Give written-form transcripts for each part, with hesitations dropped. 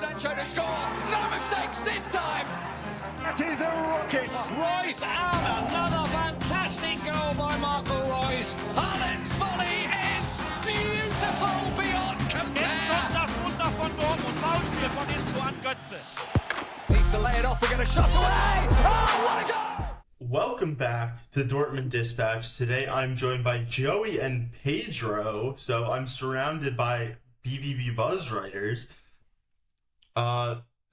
Sancho to score. No mistakes this time. That is a rocket. Royce and another fantastic goal by Marco Royce. Haaland's volley is beautiful beyond compare. Jetzt kommt das Wunder von Dortmund. Foulspiel von Inzo an Götze. Needs to lay it off. We're going to shot away. Oh, what a goal! Welcome back to Dortmund Dispatch. Today I'm joined by Joey and Pedro, so I'm surrounded by BVB Buzz writers.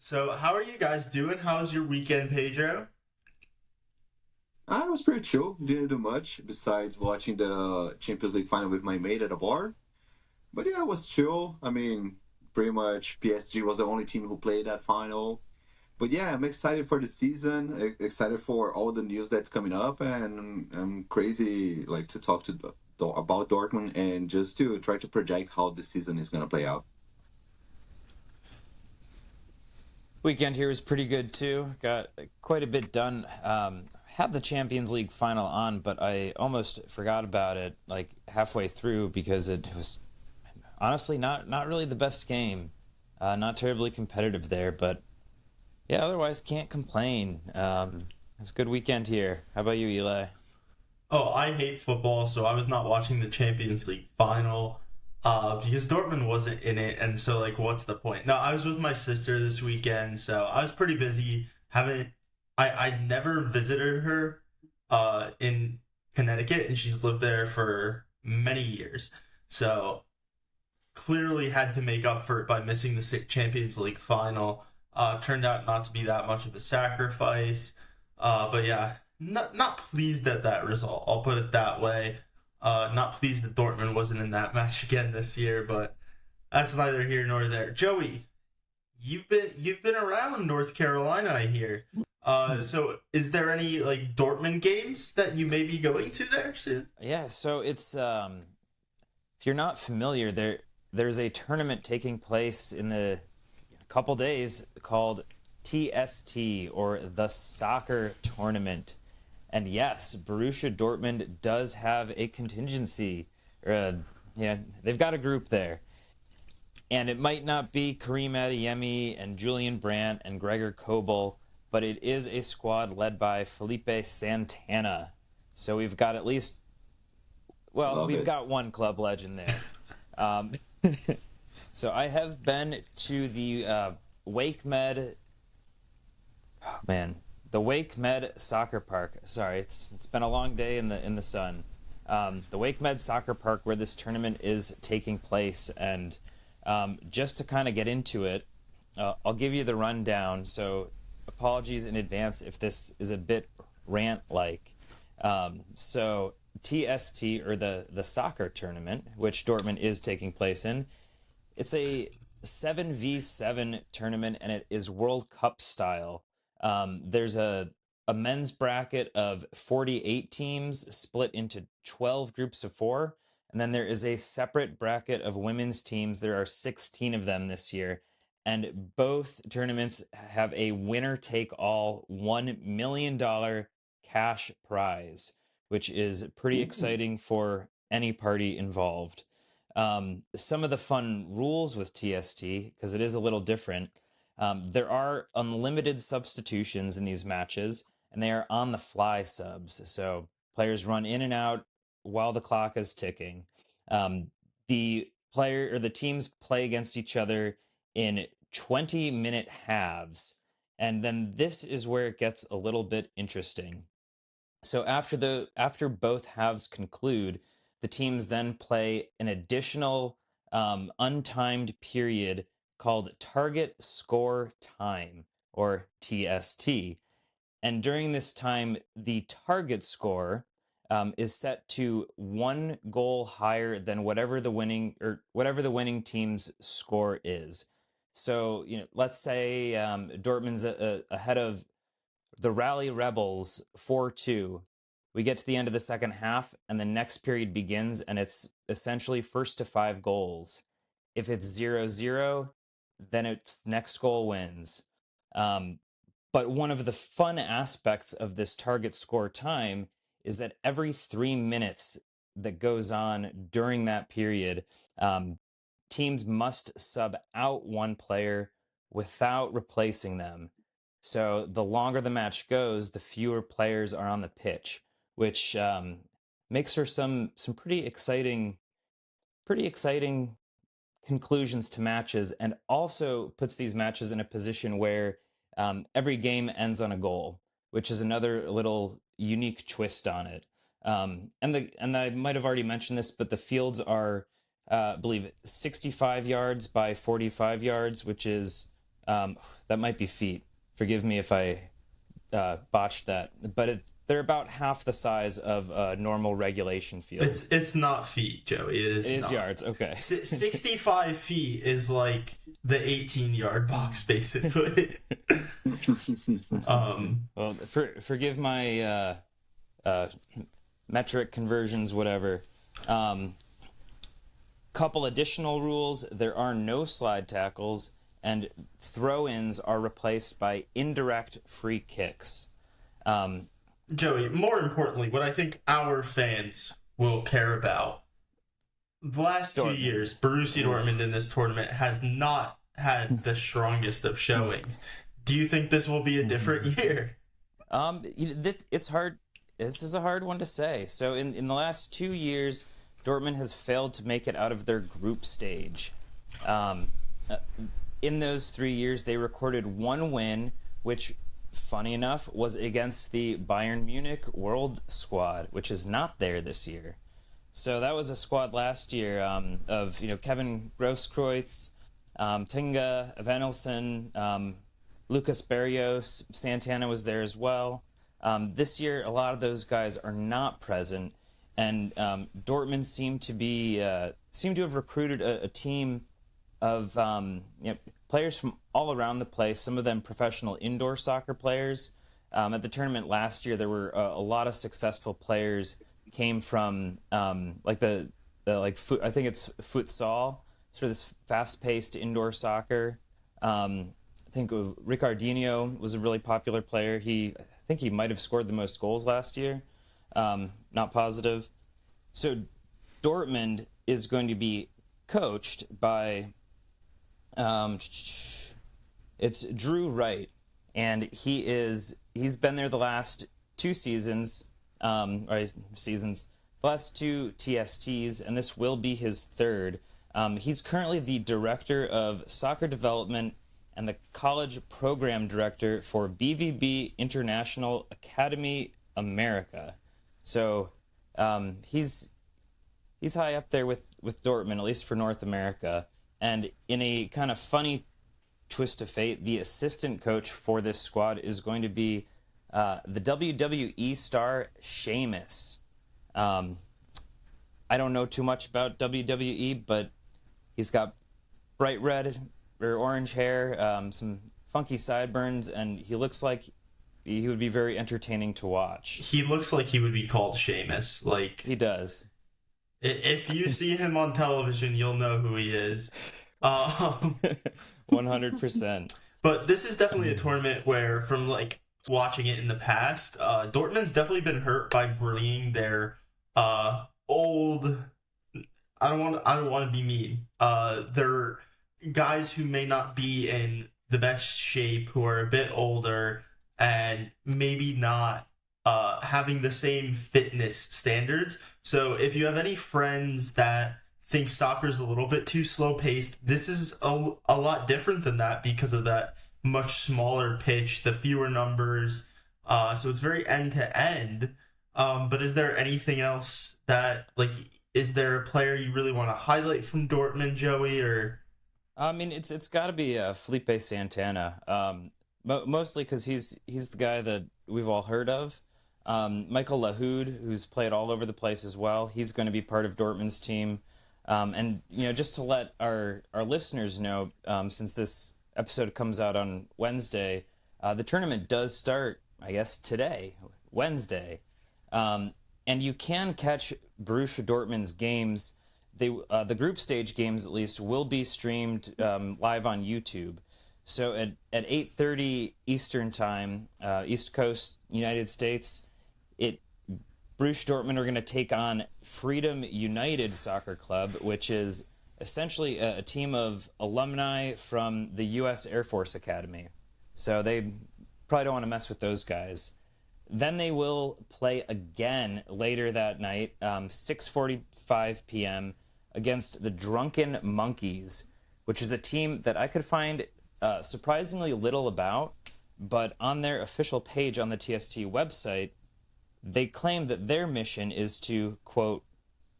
So how are you guys doing? How's your weekend, Pedro? I was pretty chill. Didn't do much besides watching the Champions League final with my mate at a bar. But yeah, it was chill. I mean, pretty much PSG was the only team who played that final. But yeah, I'm excited for the season, excited for all the news that's coming up, and I'm crazy to talk about Dortmund and just to try to project how the season is going to play out. Weekend here was pretty good too. Got quite a bit done. Had the Champions League final on, but I almost forgot about it halfway through because it was honestly not really the best game. Not terribly competitive there, but yeah, otherwise can't complain. It's a good weekend here. How about you, Eli? Oh, I hate football, so I was not watching the Champions League final because Dortmund wasn't in it, and so what's the point? No, I was with my sister this weekend, so I was pretty busy. I never visited her in Connecticut, and she's lived there for many years, so clearly had to make up for it by missing the Champions League final. Turned out not to be that much of a sacrifice, but yeah, not pleased at that result. I'll put it that way. Not pleased that Dortmund wasn't in that match again this year, but that's neither here nor there. Joey, you've been around North Carolina, I hear. So is there any Dortmund games that you may be going to there soon? Yeah, so it's if you're not familiar, there's a tournament taking place in the couple days called TST, or the soccer tournament. And yes, Borussia Dortmund does have a contingency. They've got a group there. And it might not be Karim Adeyemi and Julian Brandt and Gregor Kobel, but it is a squad led by Felipe Santana. So we've got got one club legend there. So I have been to the Wake Med Soccer Park. Sorry, it's been a long day in the sun. The Wake Med Soccer Park, where this tournament is taking place, and just to kind of get into it, I'll give you the rundown. So apologies in advance if this is a bit rant-like. So TST, or the soccer tournament, which Dortmund is taking place in, it's a 7v7 tournament, and it is World Cup style. There's a men's bracket of 48 teams split into 12 groups of 4, and then there is a separate bracket of women's teams. There are 16 of them this year, and both tournaments have a winner-take-all $1 million cash prize, which is pretty exciting for any party involved. Some of the fun rules with TST, because it is a little different, there are unlimited substitutions in these matches, and they are on the fly subs. So players run in and out while the clock is ticking. The teams play against each other in 20-minute halves, and then this is where it gets a little bit interesting. So after both halves conclude, the teams then play an additional untimed period called Target Score Time, or TST. And during this time, the target score is set to 1 goal higher than whatever the winning team's score is. So, let's say Dortmund's ahead of the Rally Rebels 4-2. We get to the end of the second half, and the next period begins, and it's essentially first to 5 goals. If it's 0-0, then its next goal wins. But one of the fun aspects of this target score time is that every 3 minutes that goes on during that period, teams must sub out one player without replacing them. So the longer the match goes, the fewer players are on the pitch, which makes for some pretty exciting conclusions to matches, and also puts these matches in a position where every game ends on a goal, which is another little unique twist on it. And I might have already mentioned this, but the fields are, I believe, 65 yards by 45 yards, which is that might be feet. Forgive me if I botched that, but they're about half the size of a normal regulation field. It's not feet, Joey. It is not. Yards. Okay. 65 feet is like the 18-yard box, basically. Well, forgive my metric conversions, whatever. Couple additional rules: there are no slide tackles, and throw-ins are replaced by indirect free kicks. Joey, more importantly, what I think our fans will care about, the last 2 years, Borussia Dortmund in this tournament has not had the strongest of showings. Do you think this will be a different year? It's hard. This is a hard one to say. So in the last 2 years, Dortmund has failed to make it out of their group stage. In those 3 years, they recorded one win, which, funny enough, was against the Bayern Munich World squad, which is not there this year. So that was a squad last year of Kevin Grosskreutz, Tinga, Evanilson, Lucas Barrios, Santana was there as well. This year, a lot of those guys are not present, and Dortmund seem to have recruited a team of players from all around the place. Some of them professional indoor soccer players. At the tournament last year, there were a lot of successful players came from I think it's futsal, sort of this fast-paced indoor soccer. I think Ricardinho was a really popular player. I think he might have scored the most goals last year. Not positive. So Dortmund is going to be coached by it's Drew Wright, and he's been there the last two seasons, the last two TSTs, and this will be his third. He's currently the director of soccer development and the college program director for BVB International Academy America. So he's high up there with Dortmund, at least for North America. And in a kind of funny twist of fate, the assistant coach for this squad is going to be the WWE star Sheamus. I don't know too much about WWE, but he's got bright red or orange hair, some funky sideburns, and he looks like he would be very entertaining to watch. He looks like he would be called Sheamus. Like, he does. If you see him on television, you'll know who he is. 100%. But this is definitely a tournament where, from like watching it in the past, Dortmund's definitely been hurt by bringing their old. I don't want to be mean. They're guys who may not be in the best shape, who are a bit older, and maybe not having the same fitness standards. So if you have any friends that think soccer's a little bit too slow paced, this is a lot different than that because of that much smaller pitch, the fewer numbers. So it's very end to end. But is there anything else that, like, is there a player you really want to highlight from Dortmund, Joey? Or I mean, it's got to be Felipe Santana. Mostly because he's the guy that we've all heard of. Michael Lahoud, who's played all over the place as well, he's going to be part of Dortmund's team. And just to let our listeners know, since this episode comes out on Wednesday, the tournament does start, I guess, today, Wednesday. And you can catch Borussia Dortmund's games. The group stage games, at least, will be streamed live on YouTube. So at 8:30 Eastern Time, East Coast, United States, Borussia Dortmund are going to take on Freedom United Soccer Club, which is essentially a team of alumni from the U.S. Air Force Academy. So they probably don't want to mess with those guys. Then they will play again later that night, 6:45 p.m., against the Drunken Monkeys, which is a team that I could find surprisingly little about, but on their official page on the TST website, they claim that their mission is to, quote,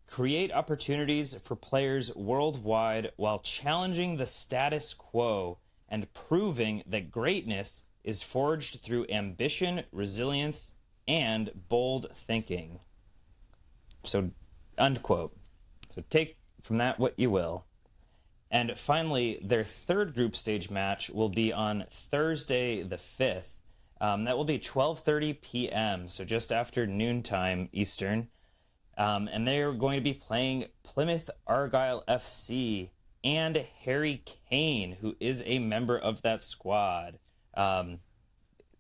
create opportunities for players worldwide while challenging the status quo and proving that greatness is forged through ambition, resilience, and bold thinking. So, unquote. So take from that what you will. And finally, their third group stage match will be on Thursday the 5th. That will be 12:30 p.m., so just after noontime Eastern. And they are going to be playing Plymouth Argyle FC and Harry Kane, who is a member of that squad. Cain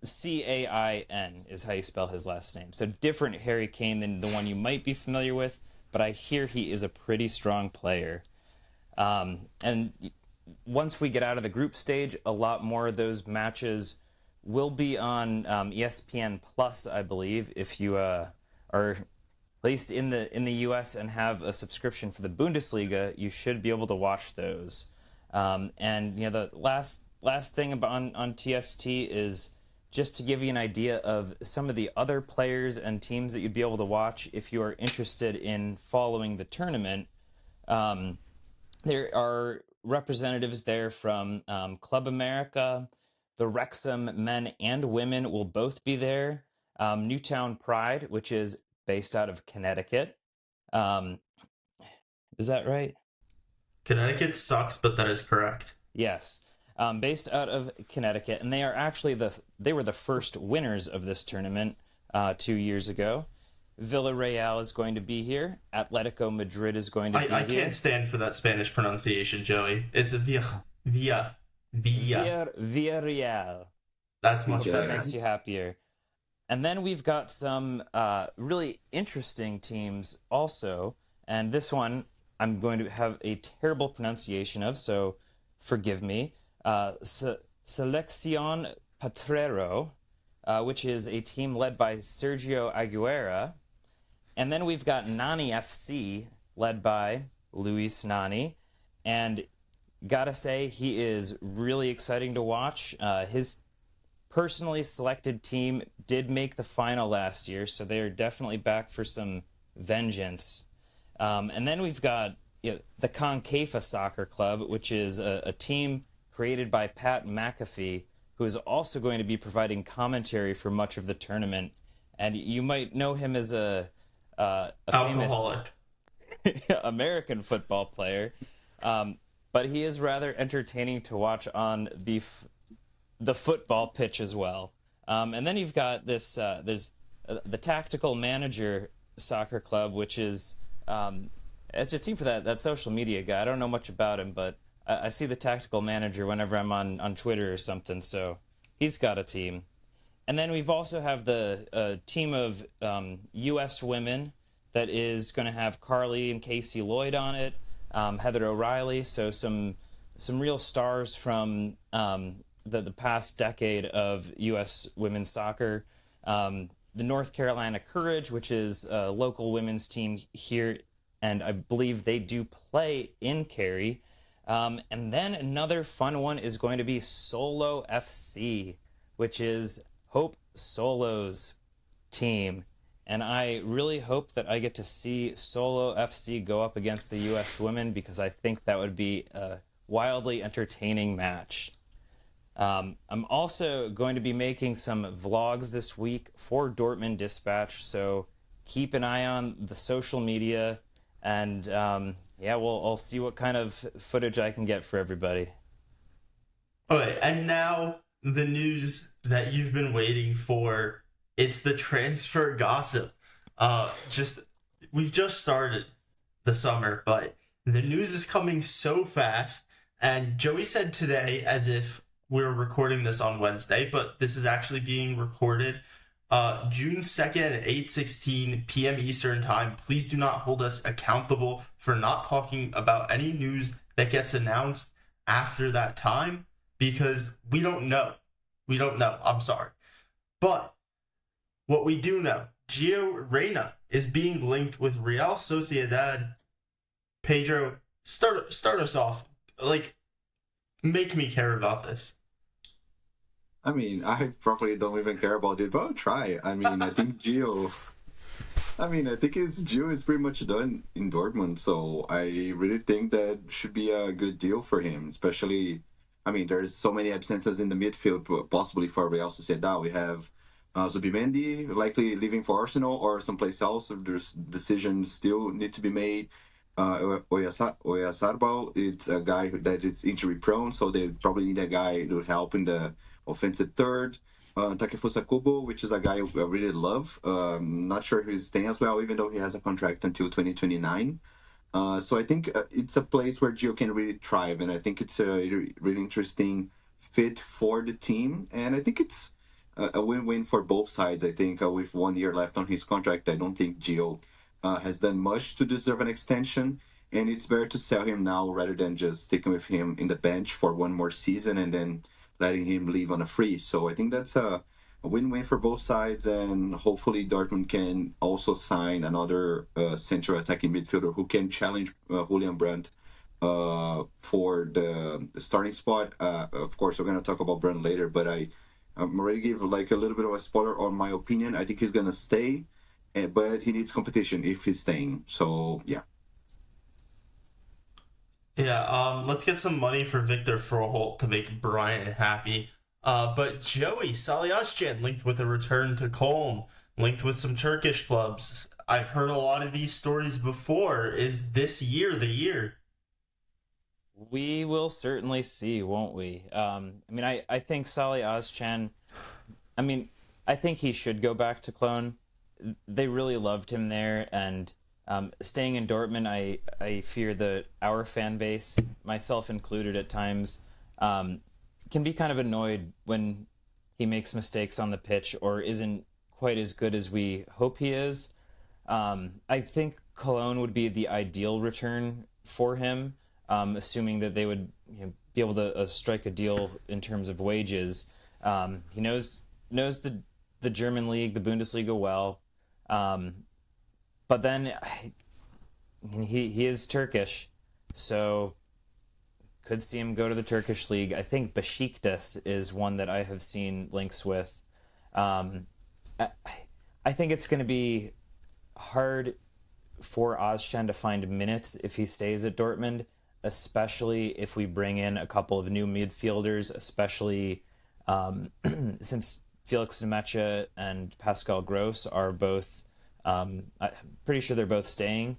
is how you spell his last name. So different Harry Kane than the one you might be familiar with, but I hear he is a pretty strong player. And once we get out of the group stage, a lot more of those matches will be on ESPN Plus, I believe, if you are at least in the US and have a subscription for the Bundesliga, you should be able to watch those. And the last thing about on TST is just to give you an idea of some of the other players and teams that you'd be able to watch if you are interested in following the tournament. There are representatives there from Club America. The Wrexham men and women will both be there. Newtown Pride, which is based out of Connecticut. Is that right? Connecticut sucks, but that is correct. Yes. Based out of Connecticut, and they are actually they were the first winners of this tournament 2 years ago. Villarreal is going to be here. Atletico Madrid is going to be here. I can't stand for that Spanish pronunciation, Joey. It's a Villarreal. That's much Hope better. that makes you happier. And then we've got some really interesting teams also. And this one I'm going to have a terrible pronunciation of, so forgive me. Selección Patrero, which is a team led by Sergio Aguilera. And then we've got Nani FC, led by Luis Nani. And gotta say, he is really exciting to watch. His personally selected team did make the final last year, so they are definitely back for some vengeance. And then we've got the Concafa Soccer Club, which is a team created by Pat McAfee, who is also going to be providing commentary for much of the tournament. And you might know him as a alcoholic famous American football player, but he is rather entertaining to watch on the football pitch as well. And then you've got there's the Tactical Manager Soccer Club, which is it's a team for that social media guy. I don't know much about him, but I see the Tactical Manager whenever I'm on Twitter or something, so he's got a team. And then we've also have the team of U.S. women that is going to have Carly and Casey Lloyd on it, Heather O'Reilly, so some real stars from the past decade of U.S. women's soccer. The North Carolina Courage, which is a local women's team here, and I believe they do play in Cary. And then another fun one is going to be Solo FC, which is Hope Solo's team. And I really hope that I get to see Solo FC go up against the U.S. women, because I think that would be a wildly entertaining match. I'm also going to be making some vlogs this week for Dortmund Dispatch, so keep an eye on the social media, and I'll see what kind of footage I can get for everybody. All right, and now the news that you've been waiting for. It's the transfer gossip. We've just started the summer, but the news is coming so fast. And Joey said today, as if we're recording this on Wednesday, but this is actually being recorded June 2nd at 8:16 p.m. Eastern Time. Please do not hold us accountable for not talking about any news that gets announced after that time, because we don't know. We don't know. I'm sorry. But what we do know, Gio Reyna is being linked with Real Sociedad. Pedro, start us off. Like, make me care about this. I mean, I probably don't even care about it, but I'll try. I mean, I think Gio is pretty much done in Dortmund, so I really think that should be a good deal for him, especially, I mean, there's so many absences in the midfield, possibly for Real Sociedad. We have Zubimendi likely leaving for Arsenal or someplace else. There's decisions still need to be made. Oyarzabal, it's a guy that is injury prone, so they probably need a guy to help in the offensive third. Takefusa Kubo, which is a guy I really love. Not sure if he's staying as well, even though he has a contract until 2029. So I think it's a place where Gio can really thrive, and I think it's a really interesting fit for the team. And I think it's a win-win for both sides. I think with 1 year left on his contract, I don't think Gio has done much to deserve an extension, and it's better to sell him now rather than just sticking with him in the bench for one more season and then letting him leave on a free. So I think that's a win-win for both sides, and hopefully Dortmund can also sign another central attacking midfielder who can challenge Julian Brandt for the starting spot. Of course, we're going to talk about Brandt later, but I'm already give like a little bit of a spoiler on my opinion. I think he's going to stay, but he needs competition if he's staying. So, yeah. Yeah, let's get some money for Victor Froholt to make Brian happy. But Joey Salihamidzic linked with a return to Köln, linked with some Turkish clubs. I've heard a lot of these stories before. Is this year the year? We will certainly see, won't we? I think Salihamidzic, I think he should go back to Cologne. They really loved him there, and staying in Dortmund, I fear that our fan base, myself included at times, can be kind of annoyed when he makes mistakes on the pitch or isn't quite as good as we hope he is. I think Cologne would be the ideal return for him, assuming that they would be able to strike a deal in terms of wages. He knows the German league, the Bundesliga well. But then he is Turkish, so could see him go to the Turkish league. I think Besiktas is one that I have seen links with. I think it's going to be hard for Ozcan to find minutes if he stays at Dortmund, especially if we bring in a couple of new midfielders, especially since Felix Nemecha and Pascal Gross are both, I'm pretty sure they're both staying.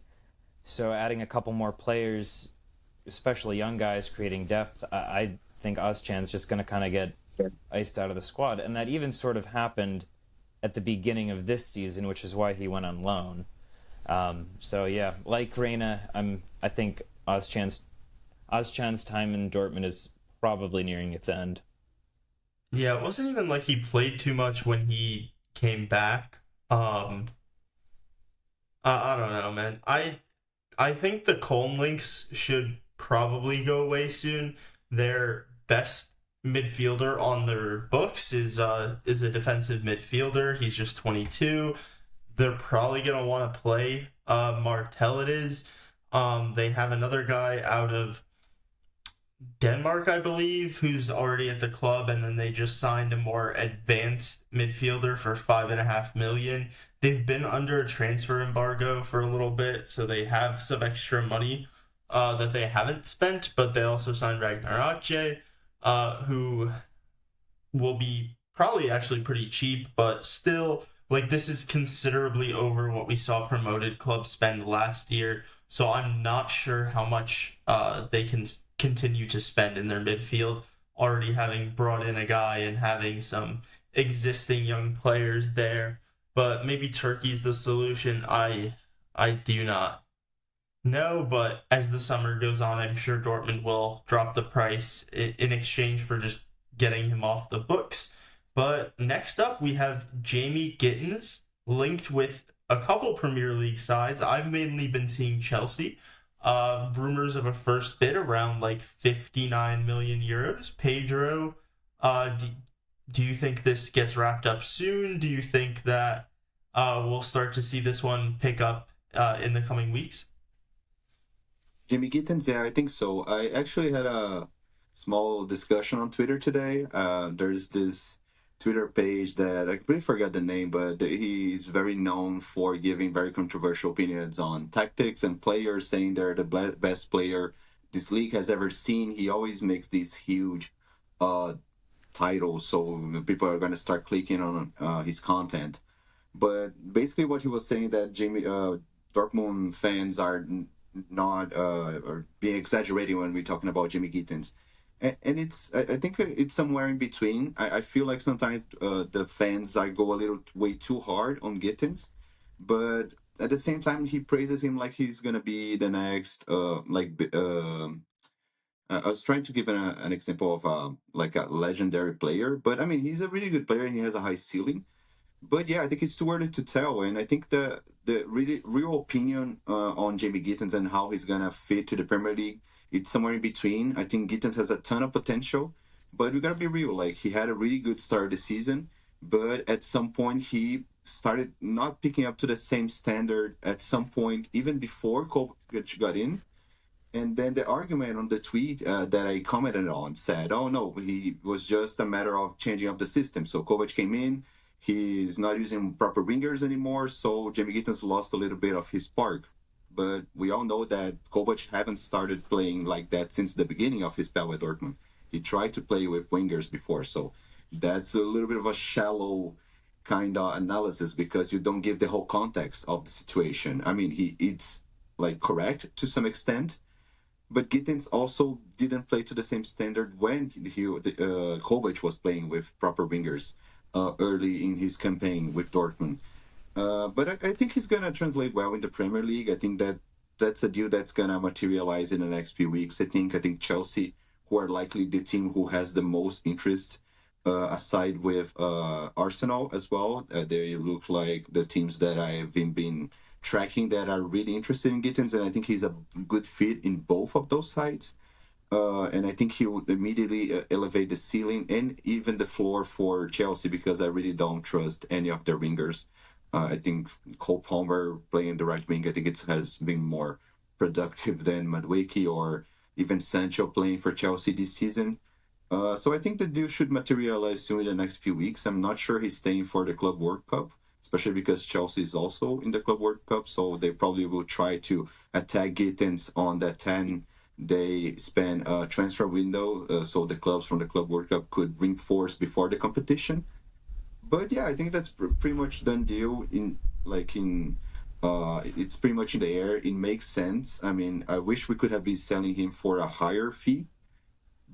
So adding a couple more players, especially young guys, creating depth, I think Ozcan's just going to kind of get iced out of the squad. And that even sort of happened at the beginning of this season, which is why he went on loan. So yeah, like Reyna, I think Ozcan's time in Dortmund is probably nearing its end. Yeah, it wasn't even like he played too much when he came back. I don't know, man. I think the Köln links should probably go away soon. Their best midfielder on their books is a defensive midfielder. He's just 22. They're probably gonna want to play Martel. It is. They have another guy out of Denmark, I believe, who's already at the club, and then they just signed a more advanced midfielder for $5.5 million. They've been under a transfer embargo for a little bit, so they have some extra money that they haven't spent, but they also signed Ragnar Ache, who will be probably actually pretty cheap, but still, like, this is considerably over what we saw promoted clubs spend last year, so I'm not sure how much they can continue to spend in their midfield, already having brought in a guy and having some existing young players there. But maybe Turkey's the solution. I do not know, but as the summer goes on, I'm sure Dortmund will drop the price in exchange for just getting him off the books. But next up, we have Jamie Gittins linked with a couple Premier League sides. I've mainly been seeing Chelsea. Rumors of a first bid around like 59 million euros. Pedro, do you think this gets wrapped up soon? Do you think that we'll start to see this one pick up in the coming weeks? Jimmy Gittins, yeah, I think so. I actually had a small discussion on Twitter today. There's this Twitter page that I completely forgot the name, but he's very known for giving very controversial opinions on tactics and players, saying they're the best player this league has ever seen. He always makes these huge titles, so people are going to start clicking on his content. But basically, what he was saying that Dortmund fans are not or being exaggerating when we're talking about Jimmy Gittins. And I think it's somewhere in between. I feel like sometimes the fans go a little way too hard on Gittins, but at the same time he praises him like he's gonna be the next I was trying to give an example of like a legendary player, but I mean he's a really good player and he has a high ceiling. But yeah, I think it's too early to tell, and I think the really real opinion on Jamie Gittins and how he's gonna fit to the Premier League, it's somewhere in between. I think Gittins has a ton of potential, but we gotta be real. Like he had a really good start of the season, but at some point he started not picking up to the same standard. At some point, even before Kovac got in, and then the argument on the tweet that I commented on said, "Oh no, he was just a matter of changing up the system." So Kovac came in, he's not using proper wingers anymore, so Jamie Gittins lost a little bit of his spark. But we all know that Kovac haven't started playing like that since the beginning of his spell at Dortmund. He tried to play with wingers before, so that's a little bit of a shallow kind of analysis because you don't give the whole context of the situation. I mean, it's like correct to some extent, but Gittins also didn't play to the same standard when Kovac was playing with proper wingers early in his campaign with Dortmund. But I think he's going to translate well in the Premier League. I think that's a deal that's going to materialize in the next few weeks. I think Chelsea, who are likely the team who has the most interest, aside with Arsenal as well. They look like the teams that I've been tracking that are really interested in Gittins, and I think he's a good fit in both of those sides. And I think he would immediately elevate the ceiling and even the floor for Chelsea because I really don't trust any of their wingers. I think Cole Palmer playing the right wing, I think it has been more productive than Madueke or even Sancho playing for Chelsea this season. So I think the deal should materialize soon in the next few weeks. I'm not sure he's staying for the Club World Cup, especially because Chelsea is also in the Club World Cup, so they probably will try to attack Gittins on that 10-day span transfer window, so the clubs from the Club World Cup could reinforce before the competition. But yeah, I think that's pretty much done deal. It's pretty much in the air. It makes sense. I mean, I wish we could have been selling him for a higher fee.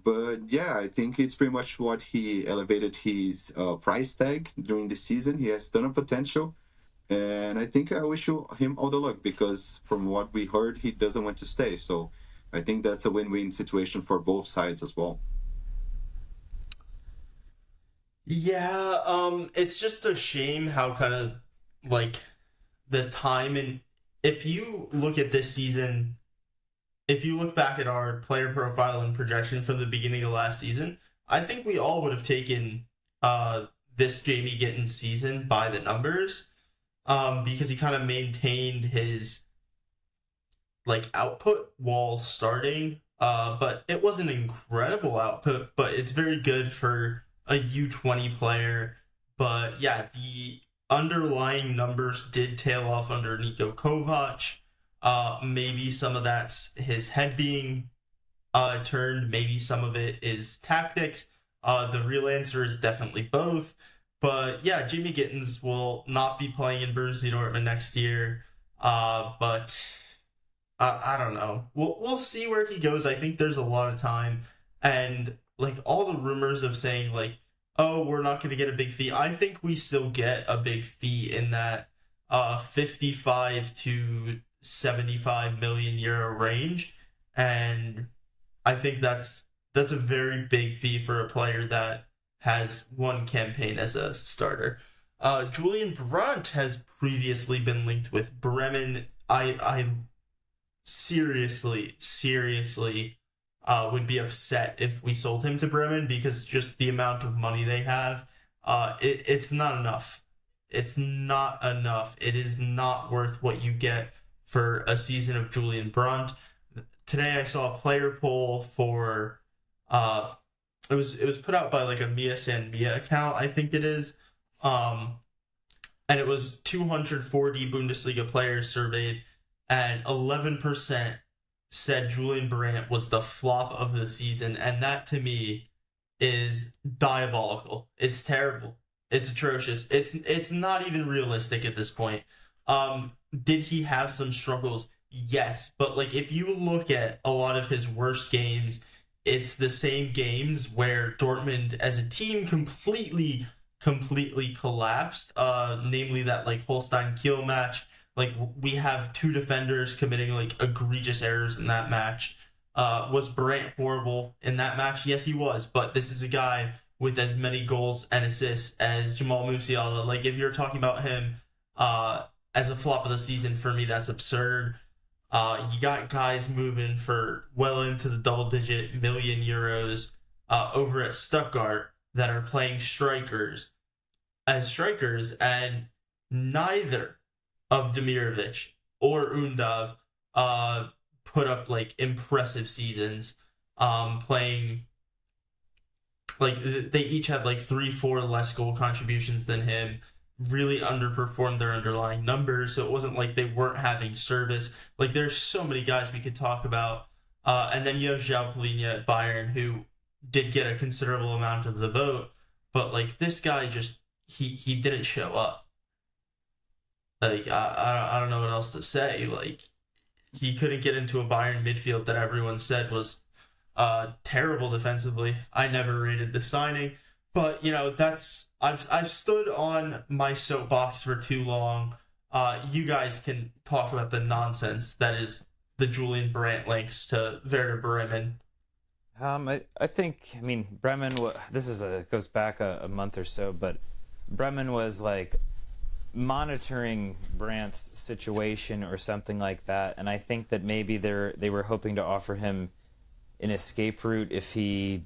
But yeah, I think it's pretty much what he elevated his price tag during the season. He has ton of potential. And I think I wish him all the luck because from what we heard, he doesn't want to stay. So I think that's a win-win situation for both sides as well. Yeah, it's just a shame how kind of like the time and if you look at this season, if you look back at our player profile and projection from the beginning of last season, I think we all would have taken this Jamie Gittins season by the numbers because he kind of maintained his like output while starting. But it wasn't incredible output, but it's very good for a U20 player. But yeah, the underlying numbers did tail off under Niko Kovac. Maybe some of that's his head being turned. Maybe some of it is tactics. The real answer is definitely both. But yeah, Jamie Gittins will not be playing in Borussia Dortmund next year. But I don't know. We'll see where he goes. I think there's a lot of time. And like all the rumors of saying like, oh, we're not going to get a big fee. I think we still get a big fee in that 55 to 75 million euro range, and I think that's a very big fee for a player that has one campaign as a starter. Julian Brandt has previously been linked with Bremen. I seriously would be upset if we sold him to Bremen because just the amount of money they have, it's not enough. It's not enough. It is not worth what you get for a season of Julian Brandt. Today I saw a player poll for it was put out by like a Mia San Mia account, I think it is. And it was 240 Bundesliga players surveyed, and 11% said Julian Brandt was the flop of the season, and that to me is diabolical. It's terrible. It's atrocious. It's not even realistic at this point. Did he have some struggles? Yes, but like if you look at a lot of his worst games, it's the same games where Dortmund as a team completely collapsed. Namely that like Holstein Kiel match. Like we have two defenders committing like egregious errors in that match. Was Brandt horrible in that match? Yes, he was. But this is a guy with as many goals and assists as Jamal Musiala. Like if you're talking about him as a flop of the season, for me that's absurd. You got guys moving for well into the double-digit million euros over at Stuttgart that are playing strikers, and neither of Demirovic or Undav put up like impressive seasons playing. Like they each had like 3-4 less goal contributions than him, really underperformed their underlying numbers, so it wasn't like they weren't having service. Like there's so many guys we could talk about, and then you have João Palhinha at Bayern, who did get a considerable amount of the vote, but like this guy just he didn't show up. Like I don't know what else to say. Like he couldn't get into a Bayern midfield that everyone said was terrible defensively. I never rated the signing, but you know that's I've stood on my soapbox for too long. You guys can talk about the nonsense that is the Julian Brandt links to Werder Bremen. I think, I mean, Bremen, goes back a month or so, but Bremen was like monitoring Brandt's situation or something like that, and I think that maybe they were hoping to offer him an escape route if he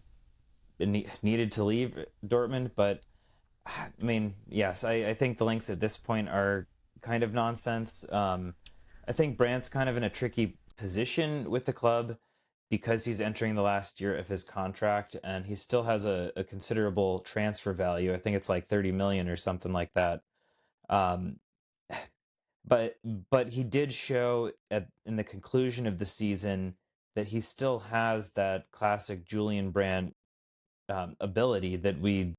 needed to leave Dortmund. But I mean, yes, I think the links at this point are kind of nonsense. I think Brandt's kind of in a tricky position with the club because he's entering the last year of his contract and he still has a considerable transfer value. I think it's like 30 million or something like that. But he did show in the conclusion of the season that he still has that classic Julian Brandt ability that we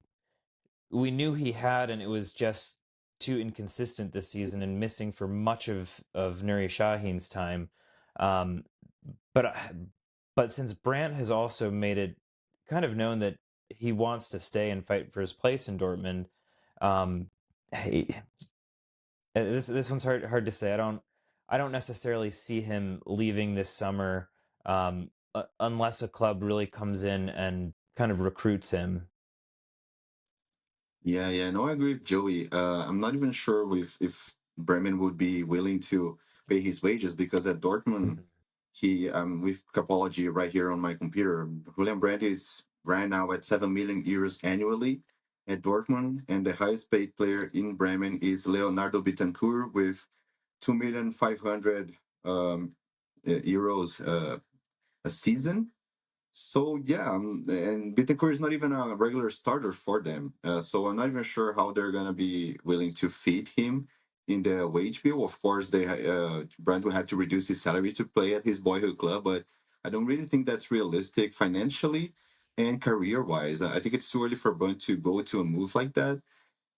knew he had, and it was just too inconsistent this season and missing for much of Nuri Sahin's time. But since Brandt has also made it kind of known that he wants to stay and fight for his place in Dortmund, this one's hard to say. I don't necessarily see him leaving this summer unless a club really comes in and kind of recruits him. Yeah, no, I agree with Joey. I'm not even sure if Bremen would be willing to pay his wages because at Dortmund, he with Capology right here on my computer, Julian Brandt is right now at 7 million euros annually at Dortmund, and the highest paid player in Bremen is Leonardo Bittencourt with 2,500,000 euros a season. So yeah, and Bittencourt is not even a regular starter for them. So I'm not even sure how they're gonna be willing to feed him in the wage bill. Of course, Brandt will have to reduce his salary to play at his boyhood club, but I don't really think that's realistic financially and career-wise. I think it's too early for Brandt to go to a move like that.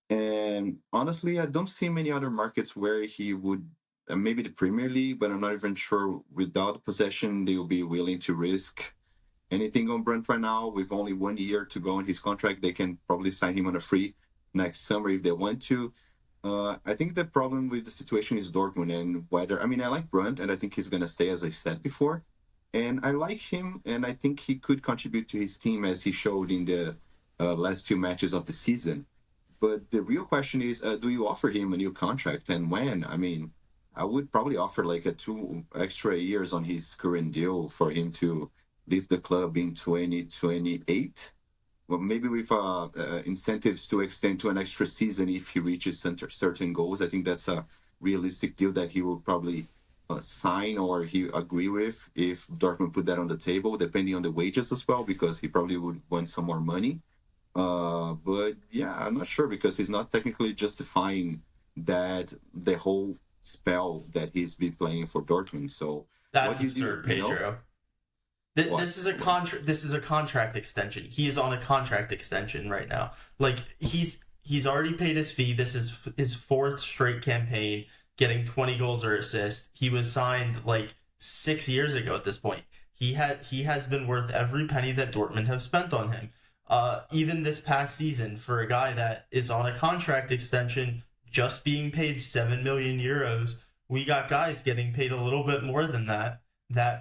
And honestly, I don't see many other markets where he would. Maybe the Premier League, but I'm not even sure without possession they will be willing to risk anything on Brent right now. With only 1 year to go on his contract, they can probably sign him on a free next summer if they want to. I think the problem with the situation is Dortmund and whether, I mean, I like Brandt and I think he's going to stay, as I said before. And I like him and I think he could contribute to his team as he showed in the last few matches of the season. But the real question is, do you offer him a new contract and when? I mean, I would probably offer like a 2 extra years on his current deal for him to leave the club in 2028. Well, maybe with incentives to extend to an extra season if he reaches certain goals. I think that's a realistic deal that he will probably sign or he agree with if Dortmund put that on the table, depending on the wages as well, because he probably would want some more money. But yeah, I'm not sure because he's not technically justifying that the whole spell that he's been playing for Dortmund. So That's absurd, you know? Pedro. This is a contract. This is a contract extension. He is on a contract extension right now. Like he's already paid his fee. This is his fourth straight campaign, getting 20 goals or assists. He was signed like 6 years ago. At this point, he has been worth every penny that Dortmund have spent on him. Even this past season, for a guy that is on a contract extension, just being paid 7 million euros, we got guys getting paid a little bit more than that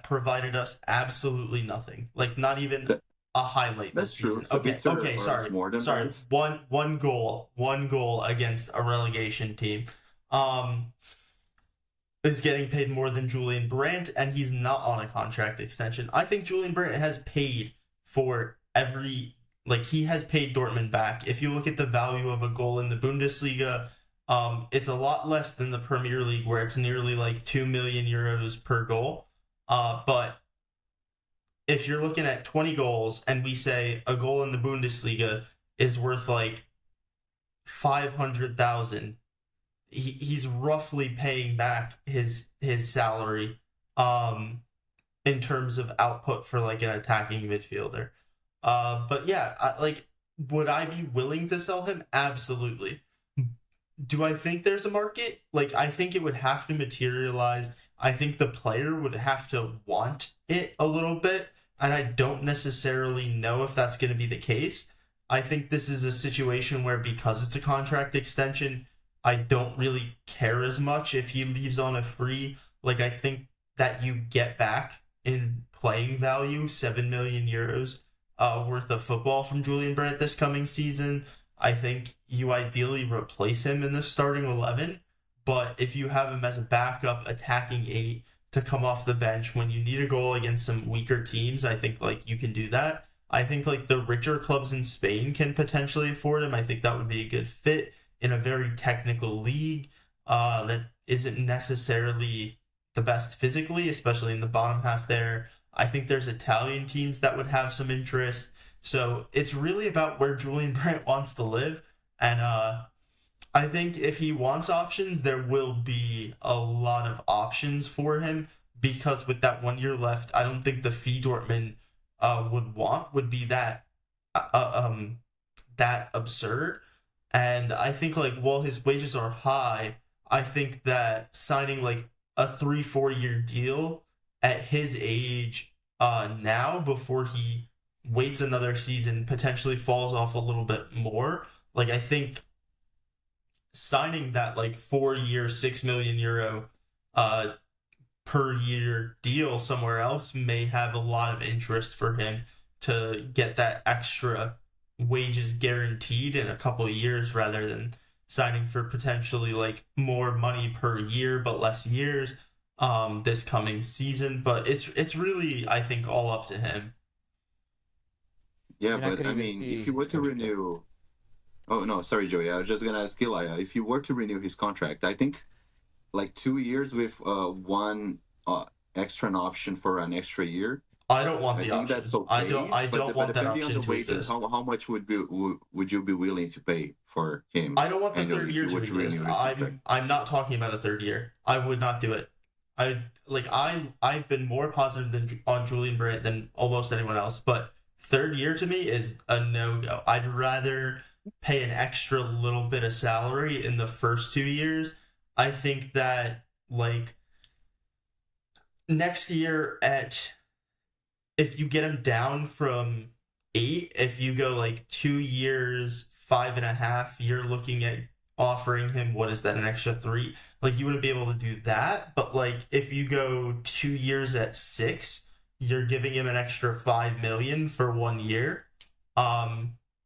provided us absolutely nothing. Like not even a highlight this season. So okay, sorry. That. One goal against a relegation team. Is getting paid more than Julian Brandt, and he's not on a contract extension. I think Julian Brandt has paid for he has paid Dortmund back. If you look at the value of a goal in the Bundesliga, it's a lot less than the Premier League, where it's nearly like 2 million euros per goal. But if you're looking at 20 goals and we say a goal in the Bundesliga is worth like 500,000, he's roughly paying back his salary in terms of output for like an attacking midfielder. But yeah, would I be willing to sell him? Absolutely. Do I think there's a market? Like, I think it would have to materialize. I think the player would have to want it a little bit, and I don't necessarily know if that's going to be the case. I think this is a situation where, because it's a contract extension, I don't really care as much if he leaves on a free. Like, I think that you get back in playing value 7 million euros worth of football from Julian Brandt this coming season. I think you ideally replace him in the starting 11, but if you have him as a backup attacking 8 to come off the bench when you need a goal against some weaker teams, I think like you can do that. I think like the richer clubs in Spain can potentially afford him. I think that would be a good fit in a very technical league that isn't necessarily the best physically, especially in the bottom half there. I think there's Italian teams that would have some interest. So it's really about where Julian Brandt wants to live. And I think if he wants options, there will be a lot of options for him, because with that 1 year left, I don't think the fee Dortmund would be that absurd. And I think like while his wages are high, I think that signing like a 3-4 year deal at his age now, before he waits another season, potentially falls off a little bit more. Like, I think signing that like 4 year, 6 million euro per year deal somewhere else may have a lot of interest for him to get that extra wages guaranteed in a couple of years, rather than signing for potentially like more money per year but less years this coming season. But it's really, I think, all up to him. Yeah, but I mean, if you were to renew... Oh, no, sorry, Joey. I was just going to ask Eli, if you were to renew his contract, I think like 2 years with one extra option for an extra year. I don't want the I think option. That's okay. I don't want that option on the to wages, exist. how much would you be willing to pay for him? I don't want the annually third if year you to were renew exist. his contract? I'm not talking about a third year. I would not do it. I've been more positive on Julian Brandt than almost anyone else, but third year to me is a no-go. I'd rather pay an extra little bit of salary in the first 2 years. I think that like next year, if you get him down from 8, if you go like 2 years, 5.5, you're looking at offering him, what is that, an extra 3? Like, you wouldn't be able to do that. But like if you go 2 years at 6, you're giving him an extra 5 million for 1 year.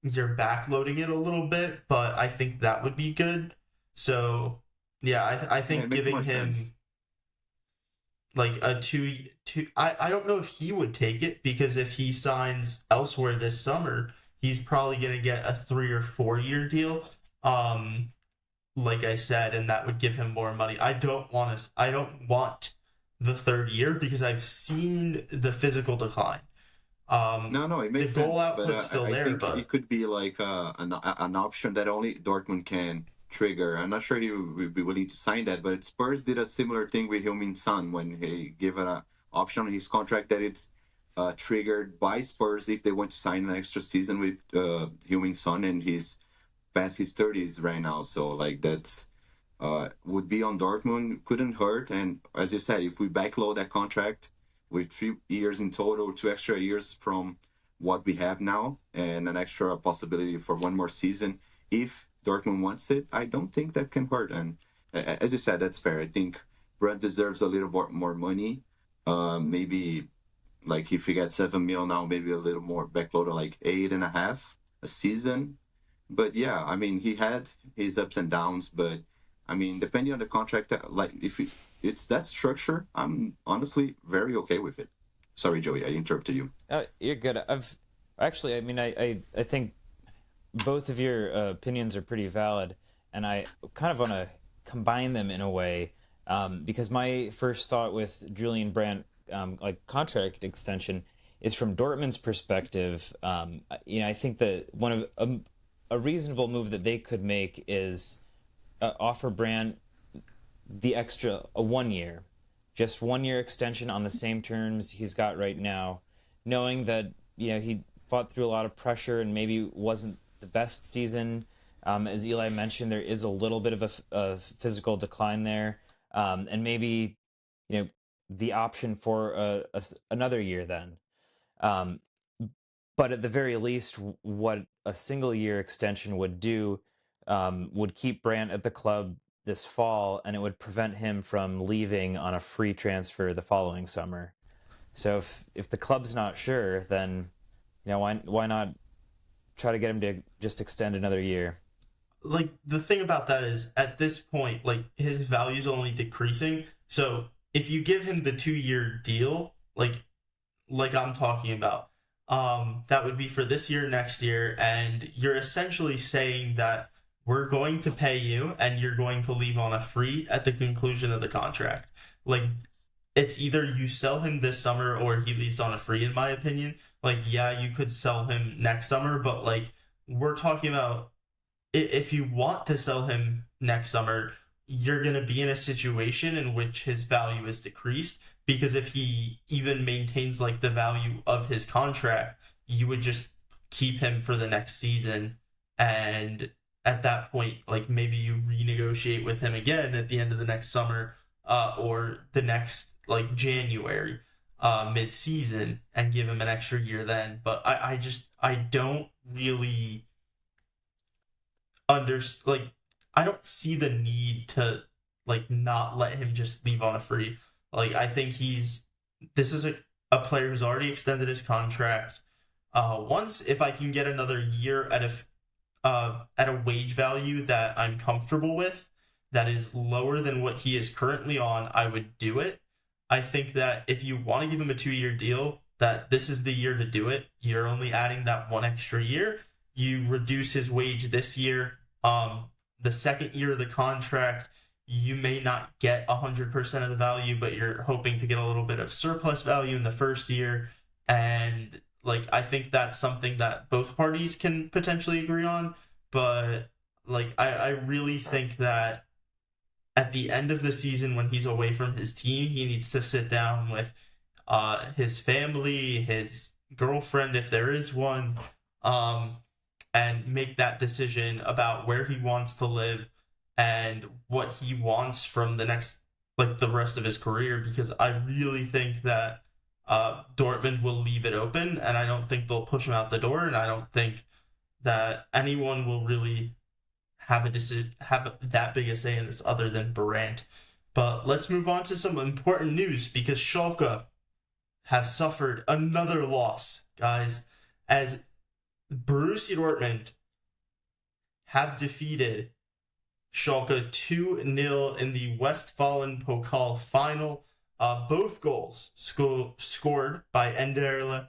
you're backloading it a little bit, but I think that would be good. So yeah, I Yeah, think it makes more giving him sense. like a two I don't know if he would take it, because if he signs elsewhere this summer, he's probably gonna get a 3 or 4 year deal. Um, like I said, and that would give him more money. I don't want the third year because I've seen the physical decline. No, it The makes goal sense, but output's still I there, think it but could be like an option that only Dortmund can trigger. I'm not sure he would be willing to sign that, but Spurs did a similar thing with Heung-min Son when he gave an option on his contract that it's triggered by Spurs if they want to sign an extra season with Heung-min Son, and he's past his 30s right now. So like that's would be on Dortmund, couldn't hurt. And as you said, if we backload that contract with 3 years in total, 2 extra years from what we have now, and an extra possibility for one more season, if Dortmund wants it, I don't think that can hurt. And as you said, that's fair. I think Brent deserves a little more money. Maybe like if he gets 7 mil now, maybe a little more backloaded, like 8.5 a season. But yeah, I mean, he had his ups and downs, but I mean, depending on the contract, like if it's that structure, I'm honestly very okay with it. Sorry, Joey, I interrupted you. You're good. I've actually, I mean, I think both of your opinions are pretty valid, and I kind of want to combine them in a way, because my first thought with Julian Brandt, like contract extension, is from Dortmund's perspective. I think that one of a reasonable move that they could make is offer Brandt the extra a 1 year, just 1 year extension on the same terms he's got right now, knowing that he fought through a lot of pressure and maybe wasn't the best season. As Eli mentioned, there is a little bit of a physical decline there, and maybe the option for another year then. Um, but at the very least, what a single year extension would do would keep Brandt at the club this fall, and it would prevent him from leaving on a free transfer the following summer. So if the club's not sure, then why not try to get him to just extend another year? like the thing about that is at this point, like his value's only decreasing. So if you give him the 2 year deal, like I'm talking about, that would be for this year, next year, and you're essentially saying that we're going to pay you and you're going to leave on a free at the conclusion of the contract. Like it's either you sell him this summer or he leaves on a free, in my opinion. Like, yeah, you could sell him next summer, but like we're talking about, if you want to sell him next summer, you're going to be in a situation in which his value is decreased, because if he even maintains like the value of his contract, you would just keep him for the next season, and at that point, like maybe you renegotiate with him again at the end of the next summer, or the next like January, mid-season, and give him an extra year then. But I don't really like I don't see the need to like not let him just leave on a free. Like I think this is a player who's already extended his contract. Once, if I can get another year at a wage value that I'm comfortable with, that is lower than what he is currently on, I would do it. I think that if you want to give him a 2 year deal, that this is the year to do it. You're only adding that one extra year. You reduce his wage this year. The second year of the contract, you may not get 100% of the value, but you're hoping to get a little bit of surplus value in the first year. And like I think that's something that both parties can potentially agree on. But like I really think that at the end of the season, when he's away from his team, he needs to sit down with his family, his girlfriend, if there is one, and make that decision about where he wants to live and what he wants from the rest of his career. Because I really think that Dortmund will leave it open, and I don't think they'll push him out the door, and I don't think that anyone will really have that big a say in this other than Brandt. But let's move on to some important news, because Schalke have suffered another loss, guys, as Borussia Dortmund have defeated Schalke 2-0 in the Westfalen Pokal final. Both goals scored by Enderle.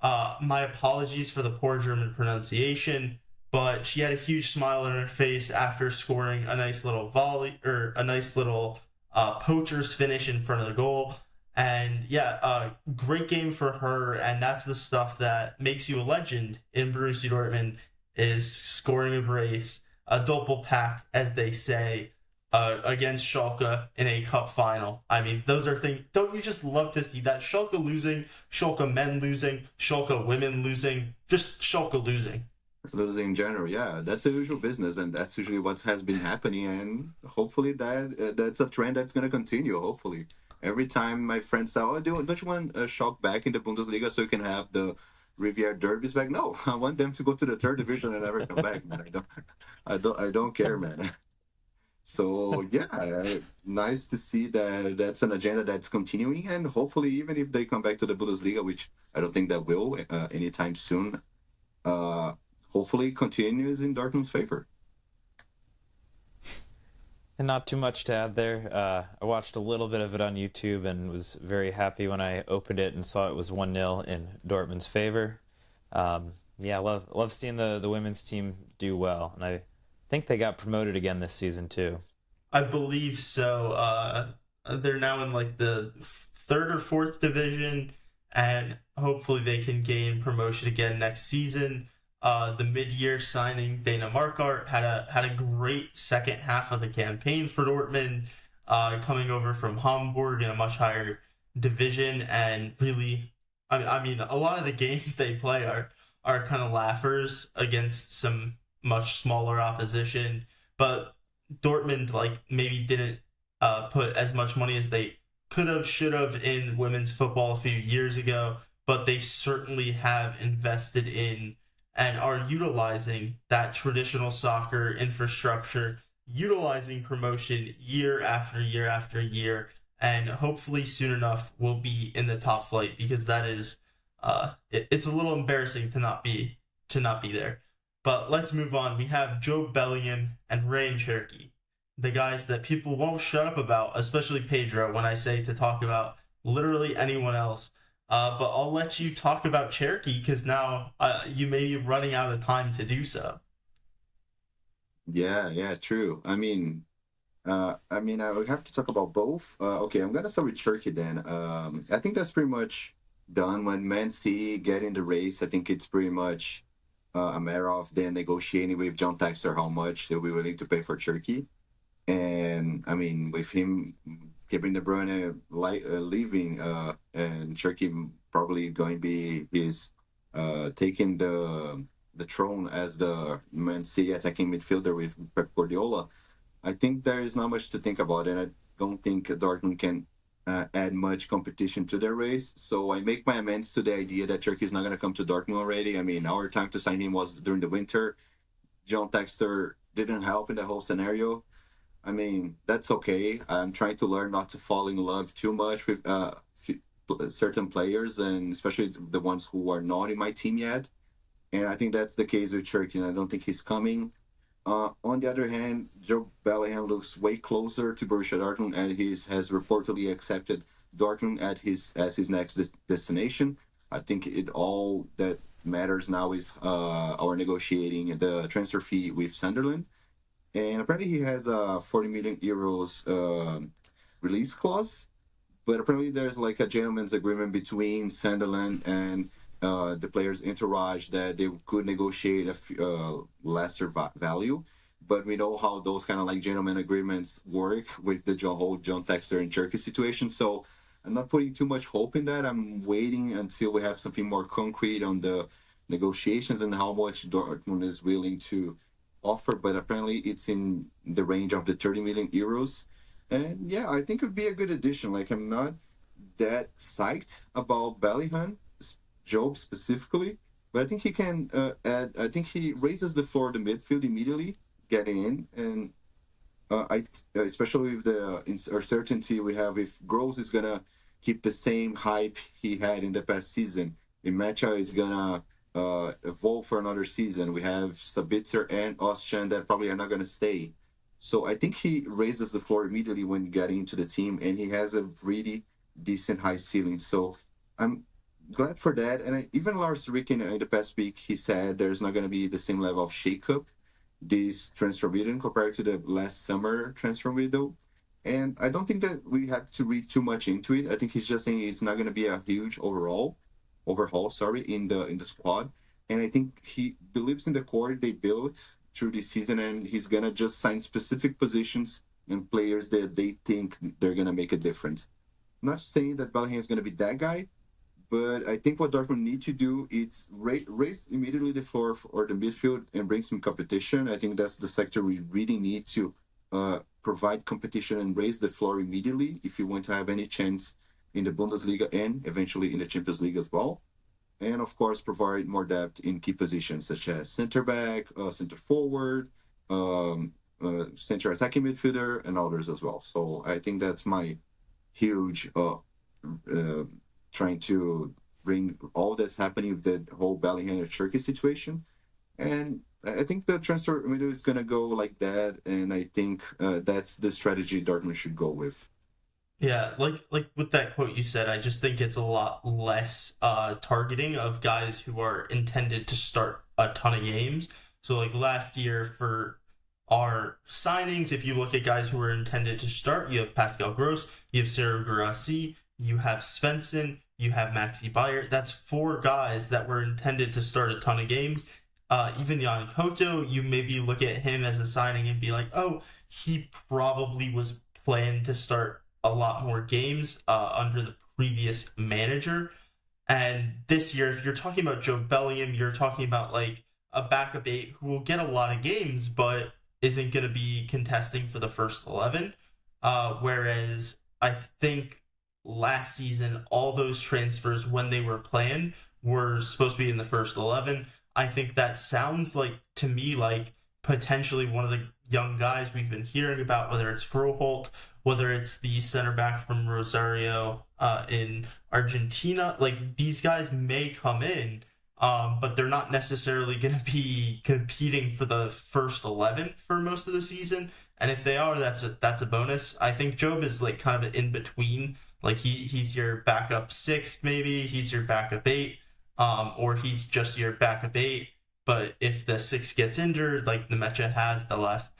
My apologies for the poor German pronunciation, but she had a huge smile on her face after scoring a nice little volley, or a nice little poacher's finish in front of the goal. And yeah, great game for her, and that's the stuff that makes you a legend in Borussia Dortmund, is scoring a brace, a doppelpack, as they say, against Schalke in a cup final. I mean, those are things. Don't you just love to see that? Schalke losing, Schalke men losing, Schalke women losing, just Schalke losing. Losing in general, yeah, that's the usual business, and that's usually what has been happening, and hopefully that's a trend that's going to continue. Hopefully, every time my friends say, "Oh, don't you want a shock back in the Bundesliga so you can have the Riviera derbies back?" No, I want them to go to the third division and never come back, man. I don't care, man. So yeah, nice to see that that's an agenda that's continuing, and hopefully, even if they come back to the Bundesliga, which I don't think that will anytime soon. Uh, Hopefully continues in Dortmund's favor. And not too much to add there. I watched a little bit of it on YouTube and was very happy when I opened it and saw it was 1-0 in Dortmund's favor. Yeah, love seeing the women's team do well, and I think they got promoted again this season too. I believe so. They're now in like the third or fourth division, and hopefully they can gain promotion again next season. The mid-year signing Dana Markart had a great second half of the campaign for Dortmund, coming over from Hamburg in a much higher division, and really, I mean, a lot of the games they play are kind of laughers against some much smaller opposition, but Dortmund like maybe didn't put as much money as they could have, should have in women's football a few years ago, but they certainly have invested in and are utilizing that traditional soccer infrastructure, utilizing promotion year after year after year, and hopefully soon enough we'll be in the top flight, because that is it's a little embarrassing to not be there. But let's move on. We have Joe Bellingham and Ryan Cherky, the guys that people won't shut up about, especially Pedro, when I say to talk about literally anyone else. But I'll let you talk about Cherky, because now you may be running out of time to do so. Yeah, true. I would have to talk about both. Okay, I'm gonna start with Turkey then. I think that's pretty much done. When Man City get in the race, I think it's pretty much a matter of them negotiating with John Textor how much they'll be willing to pay for Turkey. And I mean, with him, Kevin De Bruyne leaving, and Turkey probably going to be taking the throne as the Man City attacking midfielder with Pep Guardiola. I think there is not much to think about, and I don't think Dortmund can add much competition to their race. So I make my amends to the idea that Turkey is not going to come to Dortmund already. I mean, our time to sign him was during the winter. John Textor didn't help in the whole scenario. I mean, that's okay. I'm trying to learn not to fall in love too much with certain players, and especially the ones who are not in my team yet. And I think that's the case with Turkey, and I don't think he's coming. On the other hand, Joe Bellingham looks way closer to Borussia Dortmund, and he has reportedly accepted Dortmund as his next destination. I think all that matters now is our negotiating the transfer fee with Sunderland. And apparently he has a 40 million euros release clause, but apparently there's like a gentleman's agreement between Sunderland and the player's entourage that they could negotiate a lesser value. But we know how those kind of like gentleman agreements work with the whole John Textor and Turkey situation. So I'm not putting too much hope in that. I'm waiting until we have something more concrete on the negotiations and how much Dortmund is willing to offer, but apparently it's in the range of the 30 million euros. And yeah, I think it would be a good addition. Like, I'm not that psyched about Bellingham, Job specifically, but I think he can add. I think he raises the floor of the midfield immediately, getting in, and especially with the uncertainty we have if Gross is gonna keep the same hype he had in the past season. If Mecha is gonna evolve for another season. We have Sabitzer and Ostjan that probably are not going to stay. So I think he raises the floor immediately when getting into the team, and he has a really decent high ceiling. So I'm glad for that. And even Lars Rick in the past week, he said there's not going to be the same level of shakeup this transfer window compared to the last summer transfer window. And I don't think that we have to read too much into it. I think he's just saying it's not going to be a huge overhaul, sorry, in the squad. And I think he believes in the core they built through this season, and he's gonna just sign specific positions and players that they think they're gonna make a difference. I'm not saying that Bellingham is gonna be that guy, but I think what Dortmund need to do is raise immediately the floor or the midfield and bring some competition. I think that's the sector we really need to provide competition and raise the floor immediately if you want to have any chance in the Bundesliga and eventually in the Champions League as well. And of course, provide more depth in key positions such as center back, center forward, center attacking midfielder, and others as well. So I think that's my huge trying to bring all that's happening with the whole Bellingham and Turkey situation. And I think the transfer window is going to go like that. And I think that's the strategy Dortmund should go with. Yeah, like with that quote you said, I just think it's a lot less targeting of guys who are intended to start a ton of games. So like last year for our signings, if you look at guys who are intended to start, you have Pascal Gross, you have Serhou Guirassy, you have Svensson, you have Maxi Bayer. That's 4 guys that were intended to start a ton of games. Even Jan Koto, you maybe look at him as a signing and be like, oh, he probably was planned to start a lot more games under the previous manager. And this year, if you're talking about Joe Bellingham, you're talking about like a backup 8 who will get a lot of games, but isn't going to be contesting for the first 11. Whereas I think last season, all those transfers, when they were planned, were supposed to be in the first 11. I think that sounds like, to me, like potentially one of the young guys we've been hearing about, whether it's Froholt, whether it's the center back from Rosario in Argentina. Like, these guys may come in, but they're not necessarily going to be competing for the first 11 for most of the season. And if they are, that's a bonus. I think Job is like kind of in between. Like he's your backup 6, maybe he's your backup 8, or he's just your backup 8. But if the 6 gets injured, like Nemecha has the last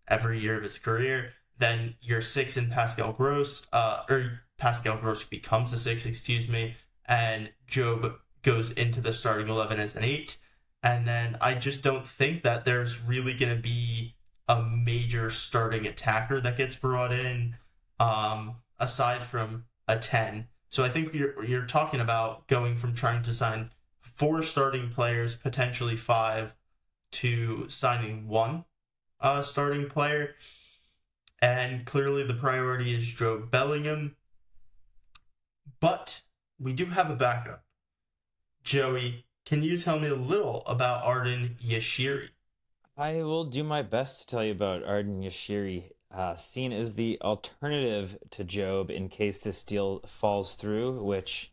every year of his career, then your 6 in Pascal Gross, or Pascal Gross becomes the 6, excuse me, and Job goes into the starting 11 as an 8. And then I just don't think that there's really going to be a major starting attacker that gets brought in, aside from a 10. So I think you're talking about going from trying to sign 4 starting players, potentially 5, to signing 1 starting player. And clearly the priority is Joe Bellingham. But we do have a backup. Joey, can you tell me a little about Arden Yashiri? I will do my best to tell you about Arden Yashiri, seen as the alternative to Job in case this deal falls through, which,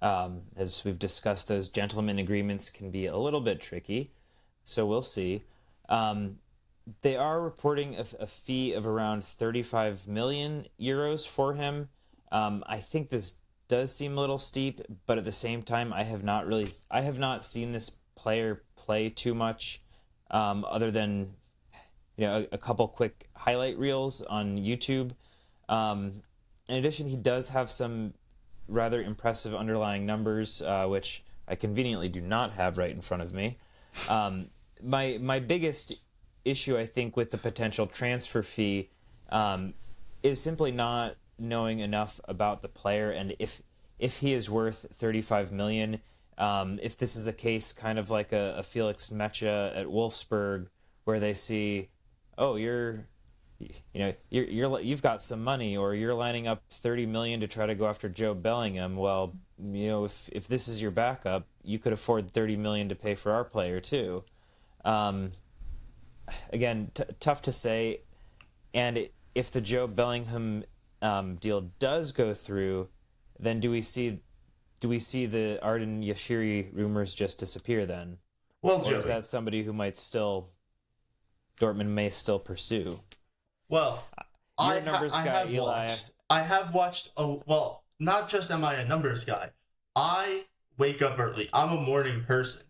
as we've discussed, those gentleman agreements can be a little bit tricky. So we'll see. They are reporting a fee of around 35 million euros for him. I think this does seem a little steep, but at the same time, I have not seen this player play too much, other than a couple quick highlight reels on YouTube. In addition, he does have some rather impressive underlying numbers, which I conveniently do not have right in front of me. My biggest issue, I think, with the potential transfer fee is simply not knowing enough about the player and if he is worth 35 million. If this is a case kind of like a Felix Mecha at Wolfsburg, where they see, oh, you've got some money, or you're lining up 30 million to try to go after Joe Bellingham. Well, if this is your backup, you could afford 30 million to pay for our player too. Again, tough to say. And if the Joe Bellingham deal does go through, then do we see do we see the Arden Yashiri rumors just disappear then? Well, Or Joey, is that somebody who Dortmund may still pursue? well, You're a numbers guy, Eli. I have watched not just am I a numbers guy. I wake up early. I'm a morning person.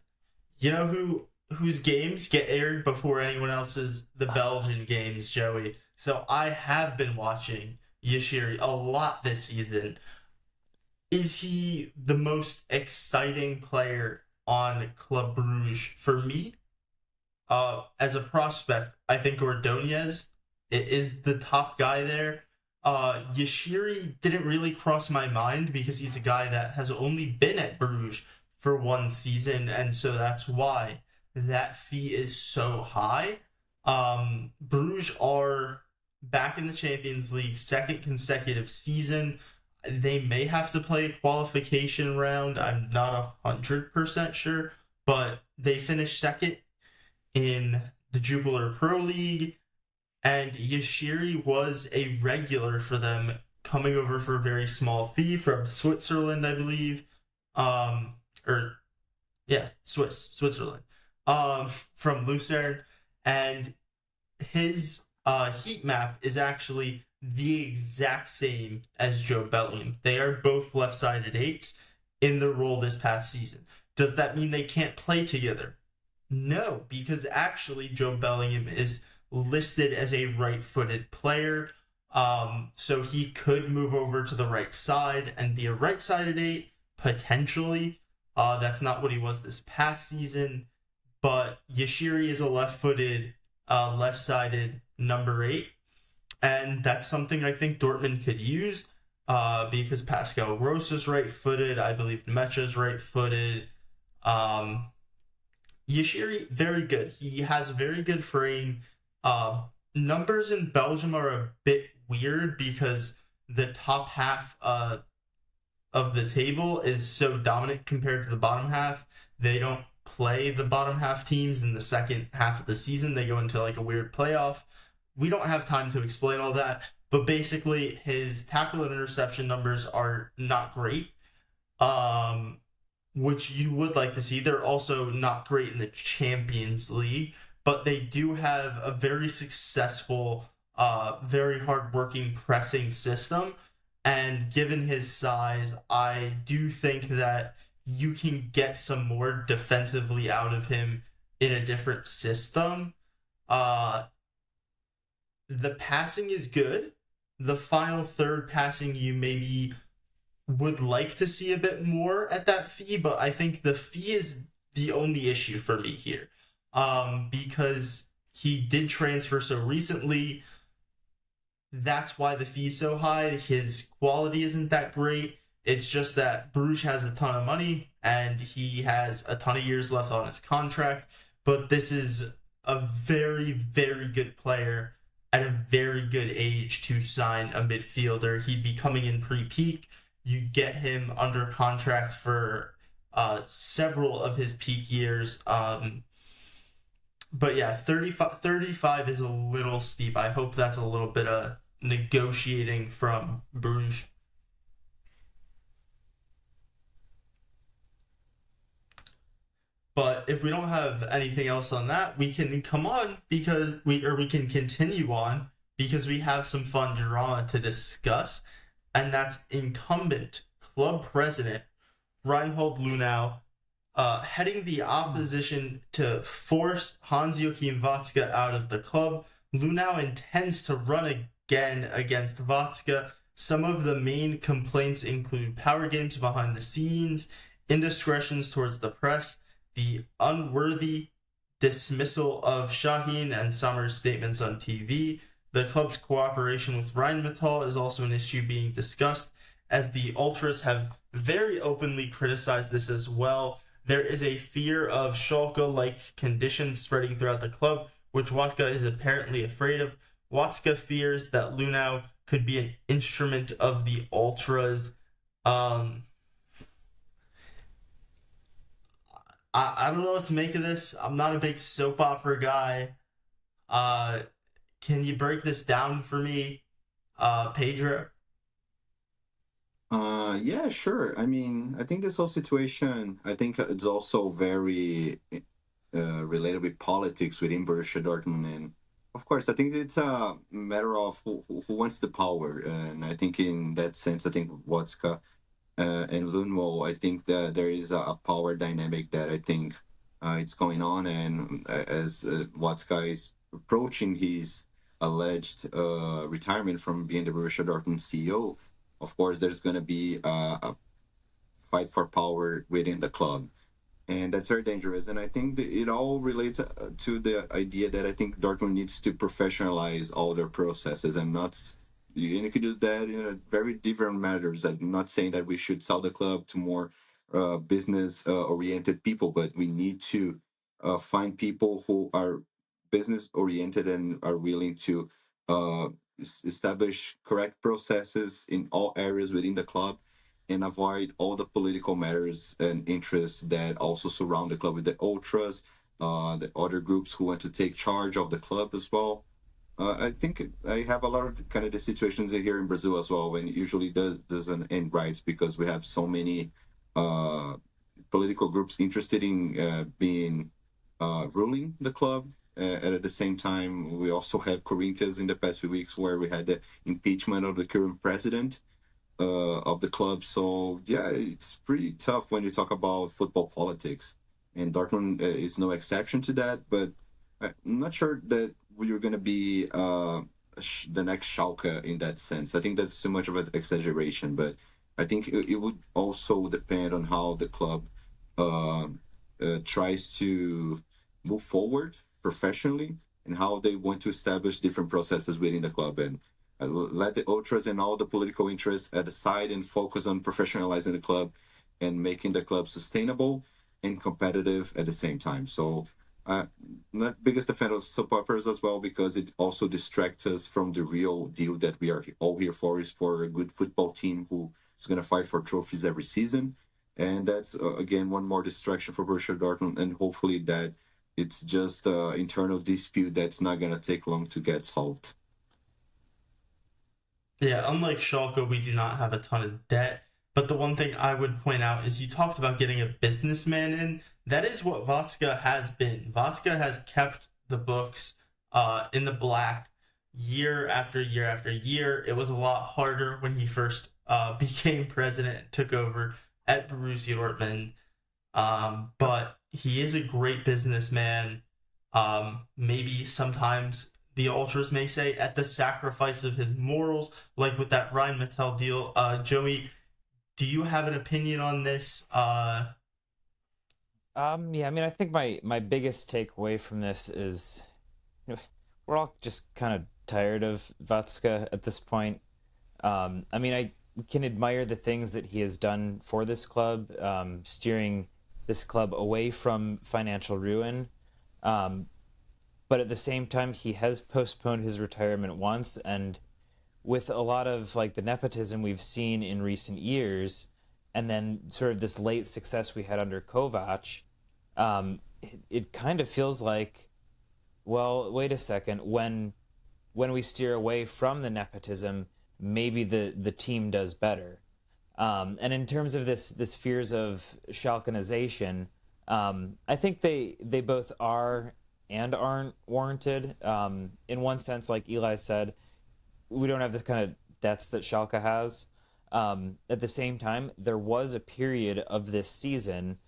You know whose games get aired before anyone else's? The Belgian games, Joey. So I have been watching Yashiri a lot this season. Is he the most exciting player on Club Brugge? For me, as a prospect, I think Ordonez is the top guy there. Yashiri didn't really cross my mind because he's a guy that has only been at Bruges for one season, and so that's why that fee is so high. Bruges are back in the Champions League, second consecutive season. They may have to play a qualification round. I'm not 100% sure, but they finished second in the Jupiler Pro League, and Yashiri was a regular for them, coming over for a very small fee from Switzerland, I believe. Switzerland. From Lucerne, and his heat map is actually the exact same as Joe Bellingham. They are both left-sided eights in their role this past season. Does that mean they can't play together? No, because actually Joe Bellingham is listed as a right-footed player, so he could move over to the right side and be a right-sided eight, potentially. That's not what he was this past season, but Yashiri is a left-footed, left-sided number 8, and that's something I think Dortmund could use, because Pascal Gross is right-footed, I believe Nemecha is right-footed. Yashiri, very good. He has a very good frame. Numbers in Belgium are a bit weird because the top half of the table is so dominant compared to the bottom half. They don't play the bottom half teams in the second half of the season. They go into like a weird playoff. We don't have time to explain all that, but basically his tackle and interception numbers are not great, which you would like to see. They're also not great in the Champions League, but they do have a very successful, very hard-working pressing system. And given his size, I do think that you can get some more defensively out of him in a different system. The passing is good. The final third passing, you maybe would like to see a bit more at that fee, but I think the fee is the only issue for me here. Because he did transfer so recently. That's why the fee's so high. His quality isn't that great. It's just that Bruges has a ton of money and he has a ton of years left on his contract. But this is a very, very good player at a very good age to sign a midfielder. He'd be coming in pre-peak. You get him under contract for several of his peak years. But yeah, 35 is a little steep. I hope that's a little bit of negotiating from Bruges. But if we don't have anything else on that, we can come on because we can continue on because we have some fun drama to discuss, and that's incumbent club president Reinhold Lunau heading the opposition to force Hans-Joachim Watzke out of the club. Lunau intends to run again against Watzke. Some of the main complaints include power games behind the scenes, indiscretions towards the press, the unworthy dismissal of Shaheen and Sommer's statements on TV. The club's cooperation with Rheinmetall is also an issue being discussed, as the Ultras have very openly criticized this as well. There is a fear of Schalke-like conditions spreading throughout the club, which Watzke is apparently afraid of. Watzke fears that Lunau could be an instrument of the Ultras. I don't know what to make of this. I'm not a big soap opera guy. Can you break this down for me, Pedro? Yeah, sure. I mean, I think this whole situation, I think it's also very related with politics within Borussia Dortmund, and of course, I think it's a matter of who wants the power. And I think in that sense, I think Watzke and Lunmo, I think that there is a power dynamic that I think it's going on, and as Watzke is approaching his alleged retirement from being the Borussia Dortmund CEO, of course, there's going to be a fight for power within the club, and that's very dangerous. And I think that it all relates to the idea that I think Dortmund needs to professionalize all their processes and not. You can do that in a very different matters. I'm not saying that we should sell the club to more business oriented people, but we need to find people who are business oriented and are willing to uh, establish correct processes in all areas within the club and avoid all the political matters and interests that also surround the club with the ultras, the other groups who want to take charge of the club as well. I think I have a lot of kind of the situations here in Brazil as well, when it usually doesn't end right because we have so many uh, political groups interested in being ruling the club. And at the same time, we also have Corinthians in the past few weeks where we had the impeachment of the current president of the club. So yeah, it's pretty tough when you talk about football politics, and Dortmund is no exception to that. But I'm not sure that we're going to be the next Schalke in that sense. I think that's too much of an exaggeration, but I think it would also depend on how the club uh, tries to move forward professionally and how they want to establish different processes within the club and let the ultras and all the political interests at the side and focus on professionalizing the club and making the club sustainable and competitive at the same time. So, not biggest fan of soap operas as well because it also distracts us from the real deal that we are all here for is for a good football team who is going to fight for trophies every season. And that's again one more distraction for Borussia Dortmund, and hopefully that it's just internal dispute that's not going to take long to get solved. Yeah, unlike Schalke, we do not have a ton of debt. But the one thing I would point out is you talked about getting a businessman in. That is what Vatska has been. Vatska has kept the books in the black year after year after year. It was a lot harder when he first became president and took over at Borussia Dortmund. But he is a great businessman. Maybe sometimes the ultras may say at the sacrifice of his morals, like with that Rheinmetall deal. Joey, do you have an opinion on this? Yeah, I mean, I think my biggest takeaway from this is, we're all just kind of tired of Vatska at this point. I mean, I can admire the things that he has done for this club, steering this club away from financial ruin. Um, but at the same time, he has postponed his retirement once, and with a lot of like the nepotism we've seen in recent years, and then sort of this late success we had under Kovac, it kind of feels like, well, wait a second, when we steer away from the nepotism, maybe the team does better. And in terms of this fears of Schalkenization, I think they both are and aren't warranted. In one sense, like Eli said, we don't have the kind of debts that Schalke has. At the same time, there was a period of this season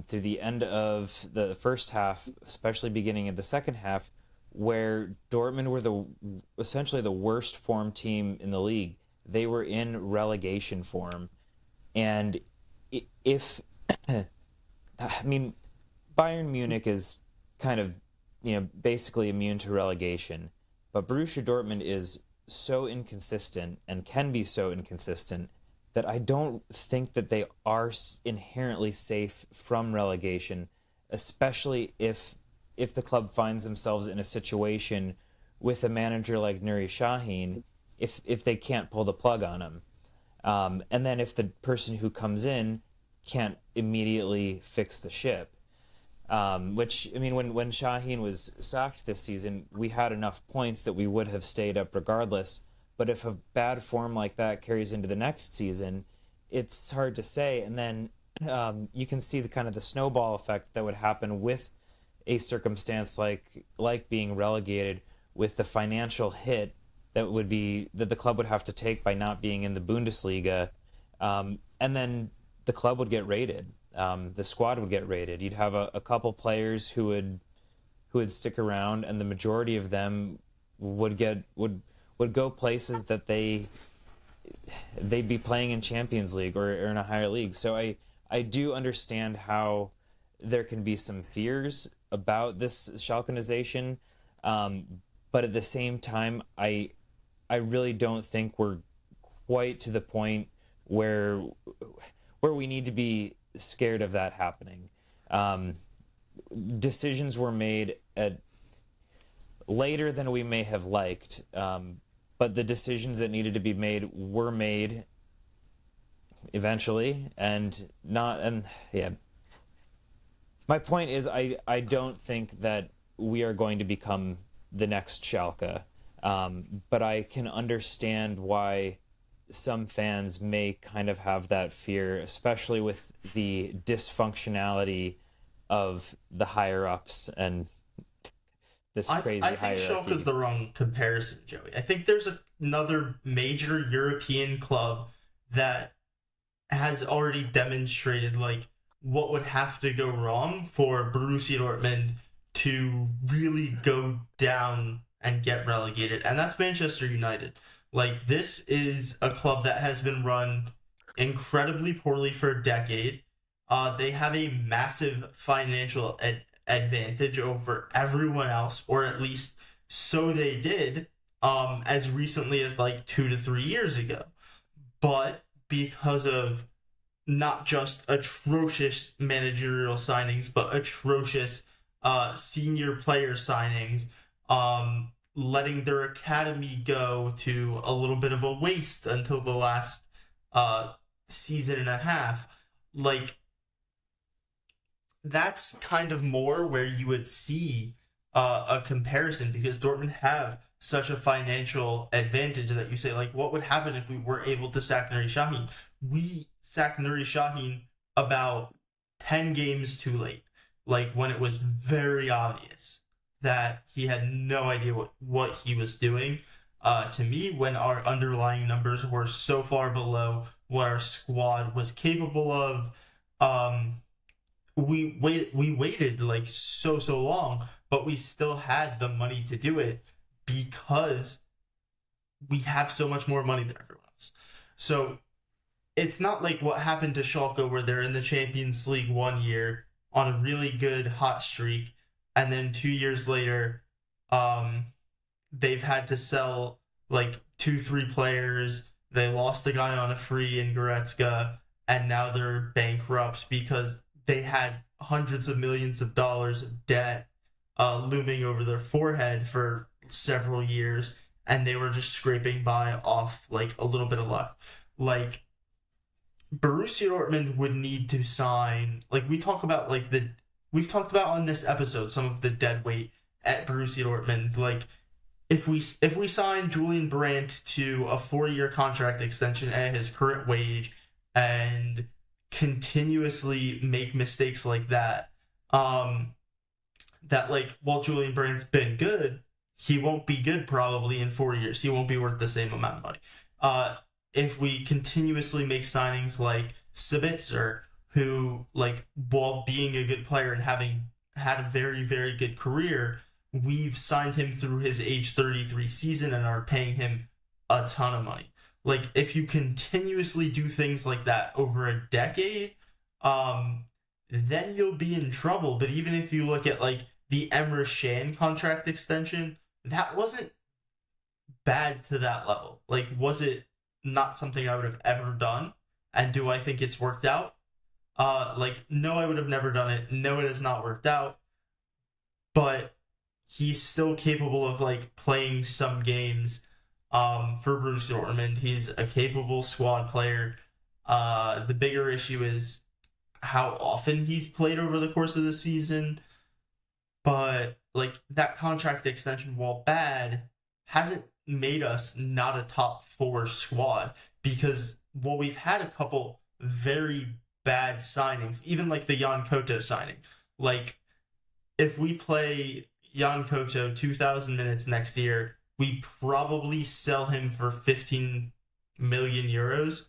through the end of the first half, especially beginning of the second half, where Dortmund were essentially the worst form team in the league. They were in relegation form, and if I mean, Bayern Munich is kind of basically immune to relegation, but Borussia Dortmund is so inconsistent and can be so inconsistent that I don't think that they are inherently safe from relegation, especially if the club finds themselves in a situation with a manager like Nuri Sahin, if they can't pull the plug on him. And then if the person who comes in can't immediately fix the ship. Which, I mean, when Shaheen was sacked this season, we had enough points that we would have stayed up regardless. But if a bad form like that carries into the next season, it's hard to say. And then you can see the kind of the snowball effect that would happen with a circumstance like being relegated, with the financial hit that the club would have to take by not being in the Bundesliga, and then the club would get rated. The squad would get rated. You'd have a couple players who would stick around, and the majority of them would go places that they'd be playing in Champions League or in a higher league. So I do understand how there can be some fears about this Schalkenization, but at the same time, I really don't think we're quite to the point where we need to be scared of that happening. Decisions were made at later than we may have liked, but the decisions that needed to be made were made eventually, and yeah. My point is, I don't think that we are going to become the next Schalke, but I can understand why some fans may kind of have that fear, especially with the dysfunctionality of the higher ups and this crazy I think hierarchy. Schalke's the wrong comparison, Joey. I think there's another major European club that has already demonstrated like what would have to go wrong for Borussia Dortmund to really go down and get relegated, and that's Manchester United. Like, this is a club that has been run incredibly poorly for a decade. They have a massive financial advantage over everyone else, or at least so they did, as recently as like 2 to 3 years ago. But because of not just atrocious managerial signings, but atrocious senior player signings, letting their academy go to a little bit of a waste until the last season and a half. Like, that's kind of more where you would see a comparison, because Dortmund have such a financial advantage that you say, like, what would happen if we were able to sack Nuri Sahin? We sacked Nuri Sahin about 10 games too late, like when it was very obvious that he had no idea what he was doing. To me, when our underlying numbers were so far below what our squad was capable of, we waited like so long, but we still had the money to do it because we have so much more money than everyone else. So it's not like what happened to Schalke, where they're in the Champions League 1 year on a really good hot streak, and then 2 years later, they've had to sell like 2-3 players. They lost a guy on a free in Goretzka, and now they're bankrupt because they had hundreds of millions of dollars of debt looming over their forehead for several years, and they were just scraping by off like a little bit of luck. Like, Borussia Dortmund would need to sign, like, we've talked about on this episode some of the dead weight at Borussia Dortmund. Like, if we sign Julian Brandt to a 4-year contract extension at his current wage and continuously make mistakes like that, that, like, while Julian Brandt's been good, he won't be good probably in 4 years. He won't be worth the same amount of money. If we continuously make signings like Sabitzer, who, like, while being a good player and having had a very, very good career, we've signed him through his age 33 season and are paying him a ton of money. Like, if you continuously do things like that over a decade, then you'll be in trouble. But even if you look at, like, the Emre Can contract extension, that wasn't bad to that level. Like, was it not something I would have ever done? And do I think it's worked out? Like, no, I would have never done it. No, it has not worked out. But he's still capable of, like, playing some games for Borussia Dortmund. He's a capable squad player. The bigger issue is how often he's played over the course of the season. But, like, that contract extension, while bad, hasn't made us not a top 4 squad, because well, we've had a couple very bad signings, even like the Jan Koto signing. Like, if we play Jan Koto 2,000 minutes next year, we probably sell him for 15 million euros.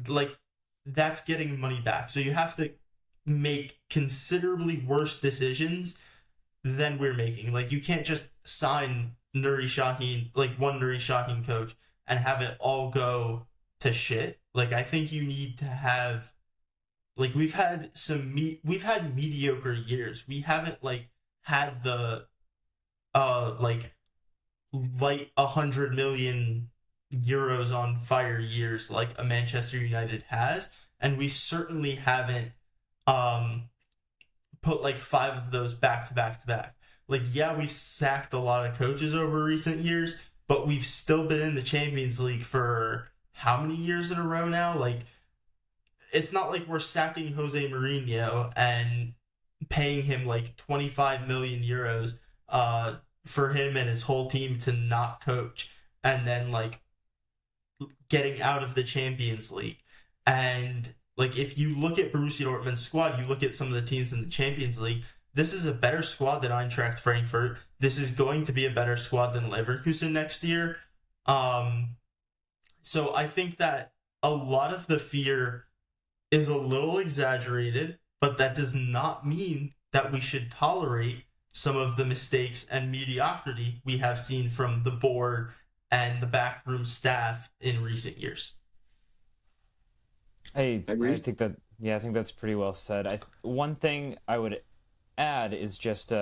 Like, that's getting money back. So you have to make considerably worse decisions than we're making. Like, you can't just sign Nuri Sahin, like one Nuri Sahin coach, and have it all go to shit. Like, I think you need to have, like, we've had mediocre years. We haven't like had the like light 100 million euros on fire years like a Manchester United has, and we certainly haven't put like 5 of those back to back to back. Like, yeah, we've sacked a lot of coaches over recent years, but we've still been in the Champions League for how many years in a row now? Like, it's not like we're sacking Jose Mourinho and paying him like 25 million euros for him and his whole team to not coach, and then like getting out of the Champions League. And like, if you look at Borussia Dortmund's squad, you look at some of the teams in the Champions League, this is a better squad than Eintracht Frankfurt. This is going to be a better squad than Leverkusen next year. So I think that a lot of the fear is a little exaggerated, but that does not mean that we should tolerate some of the mistakes and mediocrity we have seen from the board and the backroom staff in recent years. I think that's pretty well said. One thing I would add is just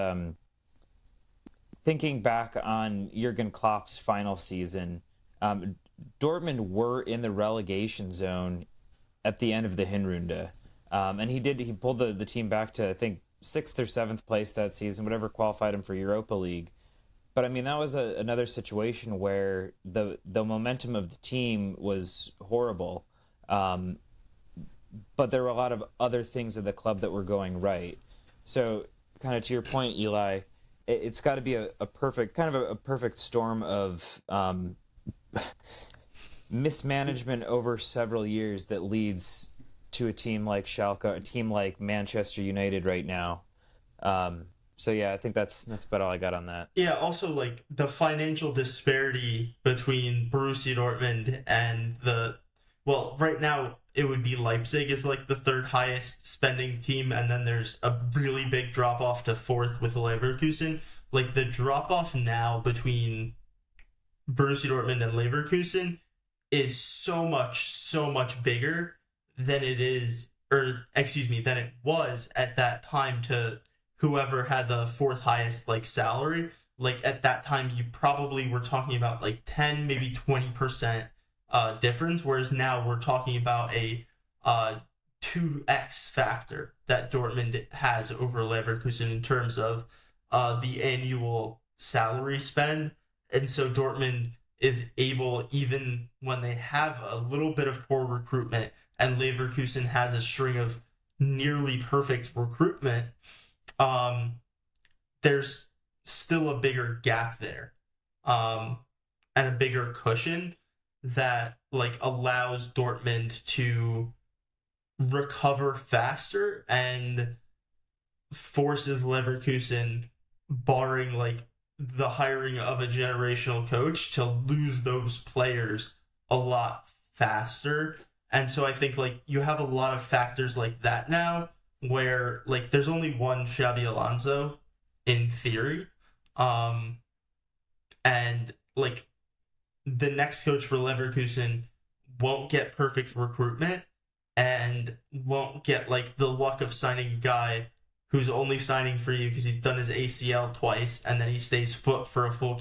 thinking back on Jurgen Klopp's final season. Dortmund were in the relegation zone at the end of the Hinrunde, and he pulled the team back to, I think, 6th or 7th place that season, whatever qualified him for Europa League. But I mean, that was another situation where the momentum of the team was horrible. But there were a lot of other things at the club that were going right. So, kind of to your point, Eli, it's got to be a perfect storm of mismanagement over several years that leads to a team like Schalke, a team like Manchester United right now. So yeah, I think that's about all I got on that. Yeah, also like the financial disparity between Borussia Dortmund and right now it would be Leipzig is like the 3rd highest spending team, and then there's a really big drop off to 4th with Leverkusen. Like, the drop off now between Borussia Dortmund and Leverkusen is so much bigger than it was at that time to whoever had the 4th highest like salary. Like, at that time you probably were talking about like 10, maybe 20% difference, whereas now we're talking about a 2x factor that Dortmund has over Leverkusen in terms of the annual salary spend. And so Dortmund is able, even when they have a little bit of poor recruitment and Leverkusen has a string of nearly perfect recruitment, there's still a bigger gap there, and a bigger cushion that like allows Dortmund to recover faster and forces Leverkusen, barring like the hiring of a generational coach, to lose those players a lot faster. And so I think like you have a lot of factors like that now where like there's only one Xabi Alonso in theory. And like the next coach for Leverkusen won't get perfect recruitment and won't get like the luck of signing a guy who's only signing for you because he's done his ACL twice and then he stays fit for a full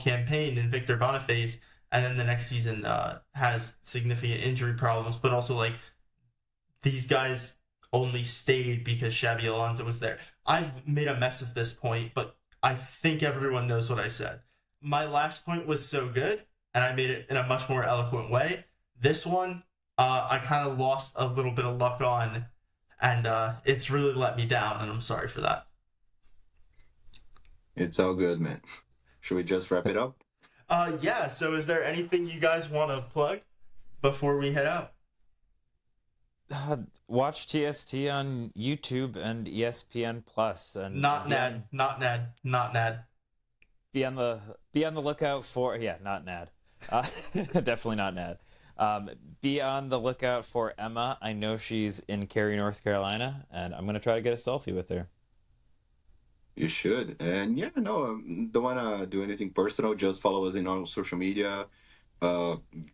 campaign in Victor Boniface, and then the next season has significant injury problems. But also like these guys only stayed because Xabi Alonso was there. I've made a mess of this point, but I think everyone knows what I said. My last point was so good, and I made it in a much more eloquent way. This one, I kind of lost a little bit of luck on, and it's really let me down, and I'm sorry for that. It's all good, man. Should we just wrap it up? Yeah, so is there anything you guys want to plug before we head out? Watch TST on YouTube and ESPN Plus, and Not NAD. Be on the lookout for not NAD. Definitely not NAD. Be on the lookout for Emma. I know she's in Cary, North Carolina, and I'm gonna try to get a selfie with her. You should. And yeah, no, don't want to do anything personal. Just follow us in our social media.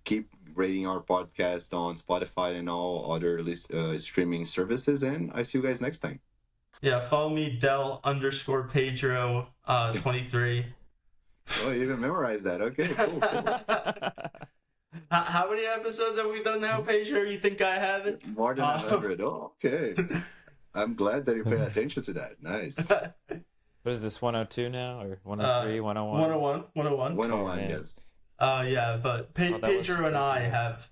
Keep rating our podcast on Spotify and all other streaming services. And I see you guys next time. Yeah, follow me, Del_Pedro 23. Oh, you even memorized that. Okay, cool. How many episodes have we done now, Pedro? You think I have it? More than 100. Oh, okay. I'm glad that you pay attention to that. Nice. What is this, 102 now, or 103, 101? 101. 101, man. yes. Yeah, but Pedro and I have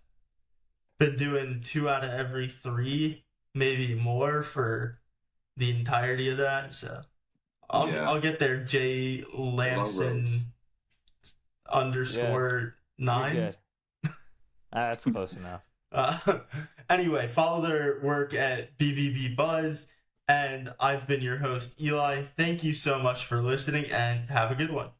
been doing 2 out of every 3, maybe more for the entirety of that. So I'll get there. J Lamson _9. You're good. That's close enough. Anyway, follow their work at BVB Buzz. And I've been your host, Eli. Thank you so much for listening, and have a good one.